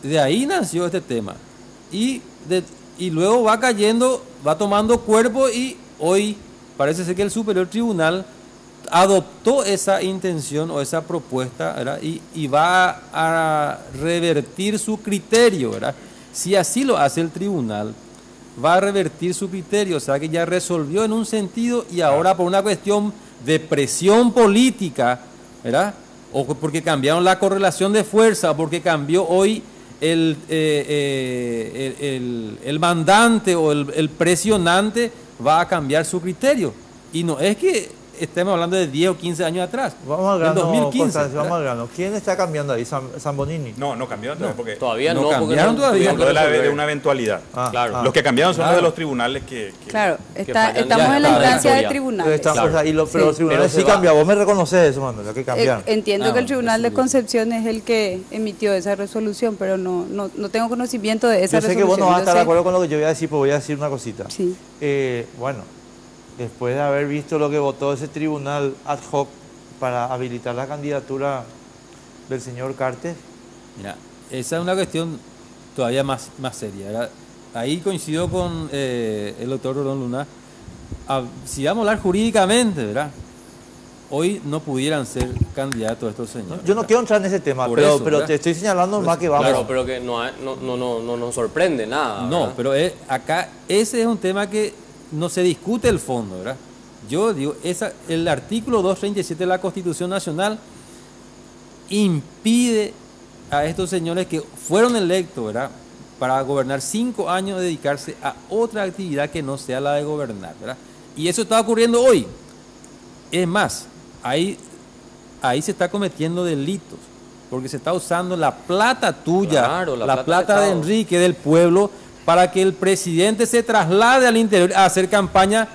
De ahí nació este tema. Y luego va cayendo, va tomando cuerpo y hoy parece ser que el Superior Tribunal adoptó esa intención o esa propuesta, ¿verdad? Y va a revertir su criterio, ¿verdad? Si así lo hace el tribunal, va a revertir su criterio, o sea que ya resolvió en un sentido y ahora por una cuestión de presión política, ¿verdad? O porque cambiaron la correlación de fuerza, o porque cambió hoy el mandante o el presionante, va a cambiar su criterio. Y no es que estemos hablando de 10 o 15 años atrás, Vamos al del grano, 2015. Constancio, vamos ¿verdad? al grano. ¿Quién está cambiando ahí? ¿Zambonini? No cambió todavía porque Todavía No no, porque cambiaron no todavía. tuvieron que habló de resolver. una eventualidad. Claro. Los que cambiaron son los Claro. de los tribunales que Claro, fallan estamos ya en la está, instancia de historia. tribunales. Pero Claro. los Sí. tribunales Pero sí se va. cambiaron. Vos me reconoces eso, Manuel, que cambiaron. Entiendo que bueno, el Tribunal de eso sí. Concepción es el que emitió esa resolución, pero no tengo conocimiento de esa Yo sé que resolución. vos no vas a Yo estar de sé- acuerdo con lo que yo voy a decir, pero voy a decir una cosita. Sí. Bueno, después de haber visto lo que votó ese tribunal ad hoc para habilitar la candidatura del señor Cartes, Mira, esa es una cuestión todavía más seria, ¿verdad? Ahí coincido con el doctor Rodón Luna. Si vamos a hablar jurídicamente, ¿verdad? Hoy no pudieran ser candidatos estos señores. yo no quiero entrar en ese tema, Por pero, eso, pero ¿verdad? te estoy señalando más que vamos. Claro, pero que no nos sorprende nada. No, ¿verdad? pero acá ese es un tema que no se discute el fondo, ¿verdad? Yo digo, el artículo 237 de la Constitución Nacional impide a estos señores que fueron electos, ¿verdad?, para gobernar 5 años, dedicarse a otra actividad que no sea la de gobernar, ¿verdad? Y eso está ocurriendo hoy. Es más, ahí se está cometiendo delitos, porque se está usando la plata tuya, Claro, la plata plata del de Estado. Enrique, del pueblo, para que el presidente se traslade al interior a hacer campaña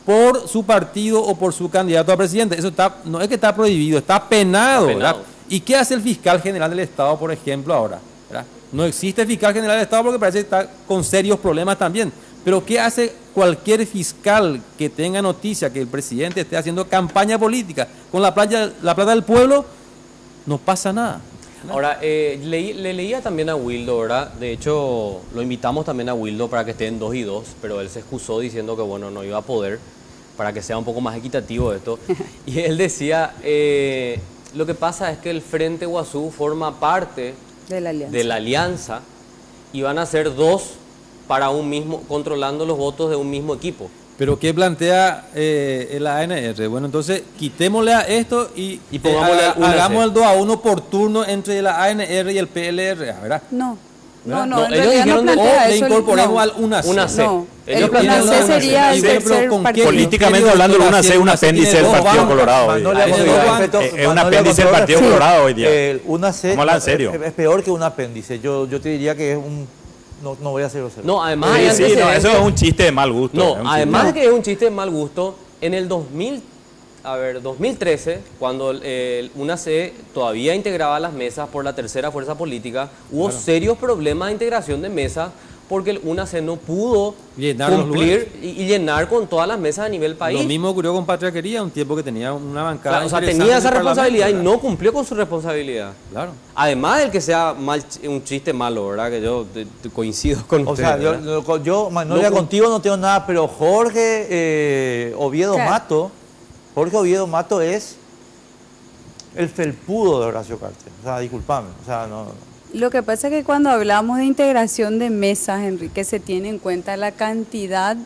por su partido o por su candidato a presidente. Eso no es que está prohibido, está penado, Está penado. ¿verdad? ¿Y qué hace el fiscal general del Estado, por ejemplo, ahora? ¿Verdad? No existe fiscal general del Estado porque parece que está con serios problemas también. Pero ¿qué hace cualquier fiscal que tenga noticia que el presidente esté haciendo campaña política con la plata del pueblo? No pasa nada. Ahora, le leía también a Wildo, ¿verdad? De hecho, lo invitamos también a Wildo para que esté en 2 y 2, pero él se excusó diciendo que, bueno, no iba a poder, para que sea un poco más equitativo esto. Y él decía, lo que pasa es que el Frente Guazú forma parte De la alianza. de la alianza y van a ser 2 para un mismo, controlando los votos de un mismo equipo. Pero ¿qué plantea la ANR? Bueno, entonces quitémosle a esto y pongámosle una hagamos C. el 2 a 1 por turno entre la ANR y el PLR, ¿verdad? No, ¿Verdad? en No, ellos realidad dijeron no de- plantea O le eso. incorporemos no. al una C. Una C. No, Ellos el plantean una C una C. sería Y el bueno, pero tercer ¿con qué partido. políticamente hablando, el una C es un apéndice del Partido Colorado hoy día. Manuel, Tiene con dos todo bancos. respeto, Es un Manuel, apéndice con todo del Partido respeto, Colorado hoy día. Una C Vamos a hablar en serio. Es peor que un apéndice. Yo te diría que es un... No voy a ser grosero. No, además Sí, hay sí, no, antecedentes. eso es un chiste de mal gusto. No, es un además chiste. de que es un chiste de mal gusto, en el a ver, 2013, cuando el UNAC todavía integraba las mesas por la tercera fuerza política, hubo serios problemas de integración de mesas porque el UNAC no pudo cumplir y llenar con todas las mesas a nivel país. Lo mismo ocurrió con Patriarquería, un tiempo que tenía una bancada. Claro, o sea, tenía esa responsabilidad y no cumplió con su responsabilidad. Claro. Además del que sea un chiste malo, ¿verdad? Que yo coincido con usted. O sea, yo Magnolia, contigo no tengo nada, pero Jorge Oviedo Mato, Jorge Oviedo Mato es el felpudo de Horacio Cartes. O sea, discúlpame. O sea, no. Lo que pasa es que cuando hablamos de integración de mesas, Enrique, se tiene en cuenta la cantidad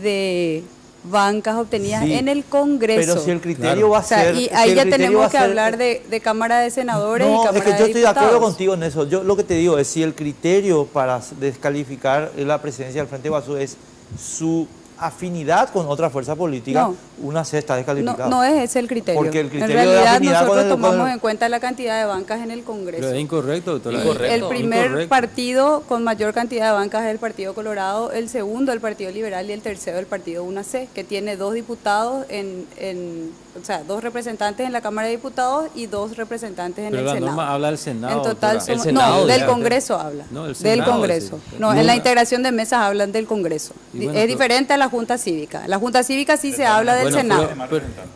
de bancas obtenidas en el Congreso. Pero si el criterio va a ser... Y ahí ya tenemos que hablar de Cámara de Senadores y Cámara de Diputados. Es que yo estoy de acuerdo contigo en eso. Yo lo que te digo es, si el criterio para descalificar la presidencia del Frente Guasú es su afinidad con otra fuerza política, una C está descalificada. No es ese el criterio. Porque el criterio en realidad de nosotros tomamos en cuenta la cantidad de bancas en el Congreso. Pero es incorrecto, doctora. El primer partido con mayor cantidad de bancas es el Partido Colorado, el segundo el Partido Liberal y el tercero el Partido UNAC, que tiene 2 diputados o sea, 2 representantes en la Cámara de Diputados y 2 representantes en el Senado. Pero la norma habla del Senado. En total del Congreso habla. No, del Congreso. No, en la integración de mesas hablan del Congreso. Es diferente a la Junta Cívica. La Junta Cívica sí se habla del Senado.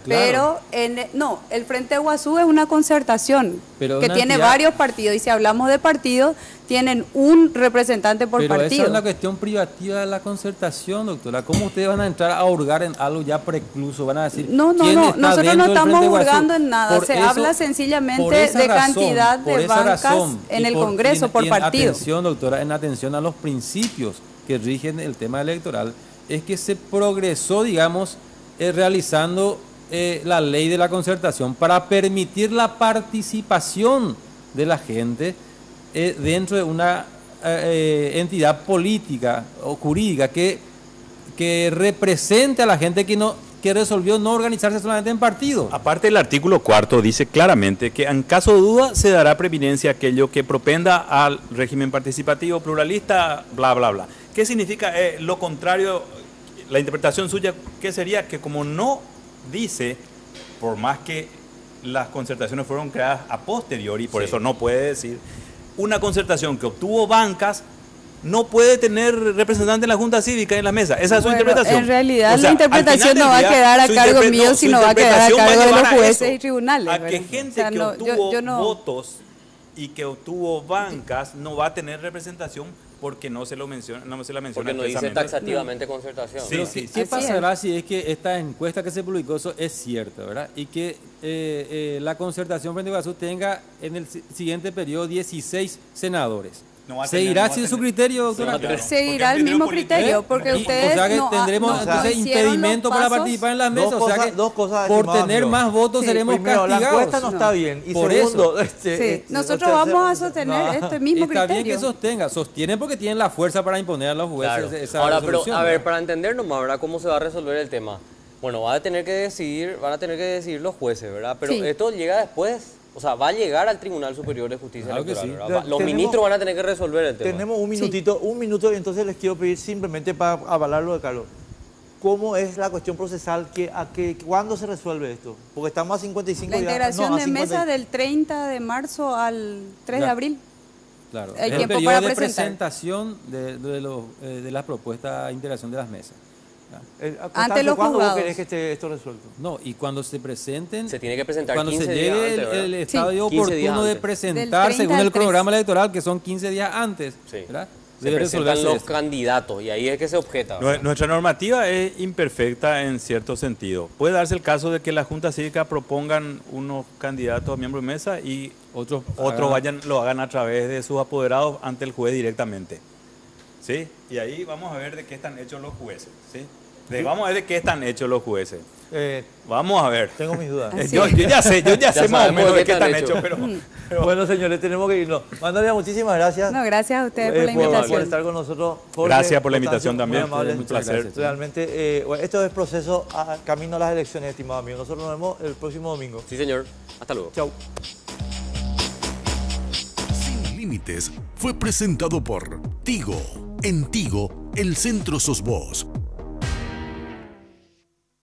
Pero el Frente Guasú es una concertación que tiene varios partidos, y si hablamos de partidos, tienen un representante por partido. Pero esa es una cuestión privativa de la concertación, doctora. ¿Cómo ustedes van a entrar a hurgar en algo ya precluso? Van a decir, no, nosotros no estamos hurgando en nada. Se habla sencillamente de cantidad de bancas en el Congreso por partido. Atención, doctora, en atención a los principios que rigen el tema electoral, es que se progresó, digamos, realizando la ley de la concertación para permitir la participación de la gente dentro de una entidad política o jurídica que represente a la gente que resolvió no organizarse solamente en partido. Aparte, el artículo 4 dice claramente que en caso de duda se dará preeminencia a aquello que propenda al régimen participativo, pluralista, bla, bla, bla. ¿Qué significa lo contrario? La interpretación suya, ¿qué sería? Que como no dice, por más que las concertaciones fueron creadas a posteriori, por eso no puede decir, una concertación que obtuvo bancas no puede tener representante en la Junta Cívica en la mesa. Esa es su interpretación. En realidad, la interpretación no va a quedar a cargo mío, sino va a quedar a cargo de los jueces y tribunales. A que gente que obtuvo votos y que obtuvo bancas no va a tener representación porque no se la menciona. Porque no dice taxativamente concertación. ¿Qué pasará si es que esta encuesta que se publicó eso es cierta, ¿verdad? Y que la concertación Frente Guasú tenga en el siguiente periodo 16 senadores. ¿Seguirá sin su criterio, doctora? Seguirá el mismo criterio, porque ustedes o sea que tendremos entonces impedimento para participar en las mesas. O sea que por tener más votos seremos castigados. La encuesta no está bien. Y segundo, nosotros vamos a sostener este mismo criterio. Está bien que sostenga. Sostienen porque tienen la fuerza para imponer a los jueces esa Ahora, resolución. pero a ver, para entender nomás, ¿verdad? ¿Cómo se va a resolver el tema? Bueno, van a tener que decidir los jueces, ¿verdad? Pero esto llega después. O sea, va a llegar al Tribunal Superior de Justicia Electoral. Los ministros van a tener que resolver el tema. Tenemos un minuto, y entonces les quiero pedir simplemente para avalar lo de Carlos. ¿Cómo es la cuestión procesal? ¿Cuándo se resuelve esto? Porque estamos a 55 días. La integración de mesa del 30 de marzo al 3 de abril. Claro, hay el tiempo periodo para de presentar. presentación de las propuestas de integración de las mesas. Ante los ¿Cuándo juzgados. vos querés que esté esto resuelto? No, y cuando se presenten... Se tiene que presentar cuando 15 se días llegue antes, el estadio oportuno de presentar, según el programa electoral, que son 15 días antes, ¿verdad? Se presentan los candidatos y ahí es que se objeta. Nuestra normativa es imperfecta en cierto sentido. Puede darse el caso de que la Junta Cívica propongan unos candidatos a miembros de mesa y otros lo hagan a través de sus apoderados ante el juez directamente. ¿Sí? Y ahí vamos a ver de qué están hechos los jueces. ¿Sí? Vamos a ver de qué están hechos los jueces. Vamos a ver. Tengo mis dudas. Yo ya sé más o menos de qué están hechos. Pero bueno, señores, tenemos que irnos. Magnolia, muchísimas gracias. No, gracias a ustedes por la invitación. Por estar con nosotros. Jorge, gracias por la invitación también. Un placer. Realmente, esto es proceso camino a las elecciones, estimado amigo. Nosotros nos vemos el próximo domingo. Sí, señor. Hasta luego. Chau. Sin Límites fue presentado por Tigo. En Tigo, el centro sos vos.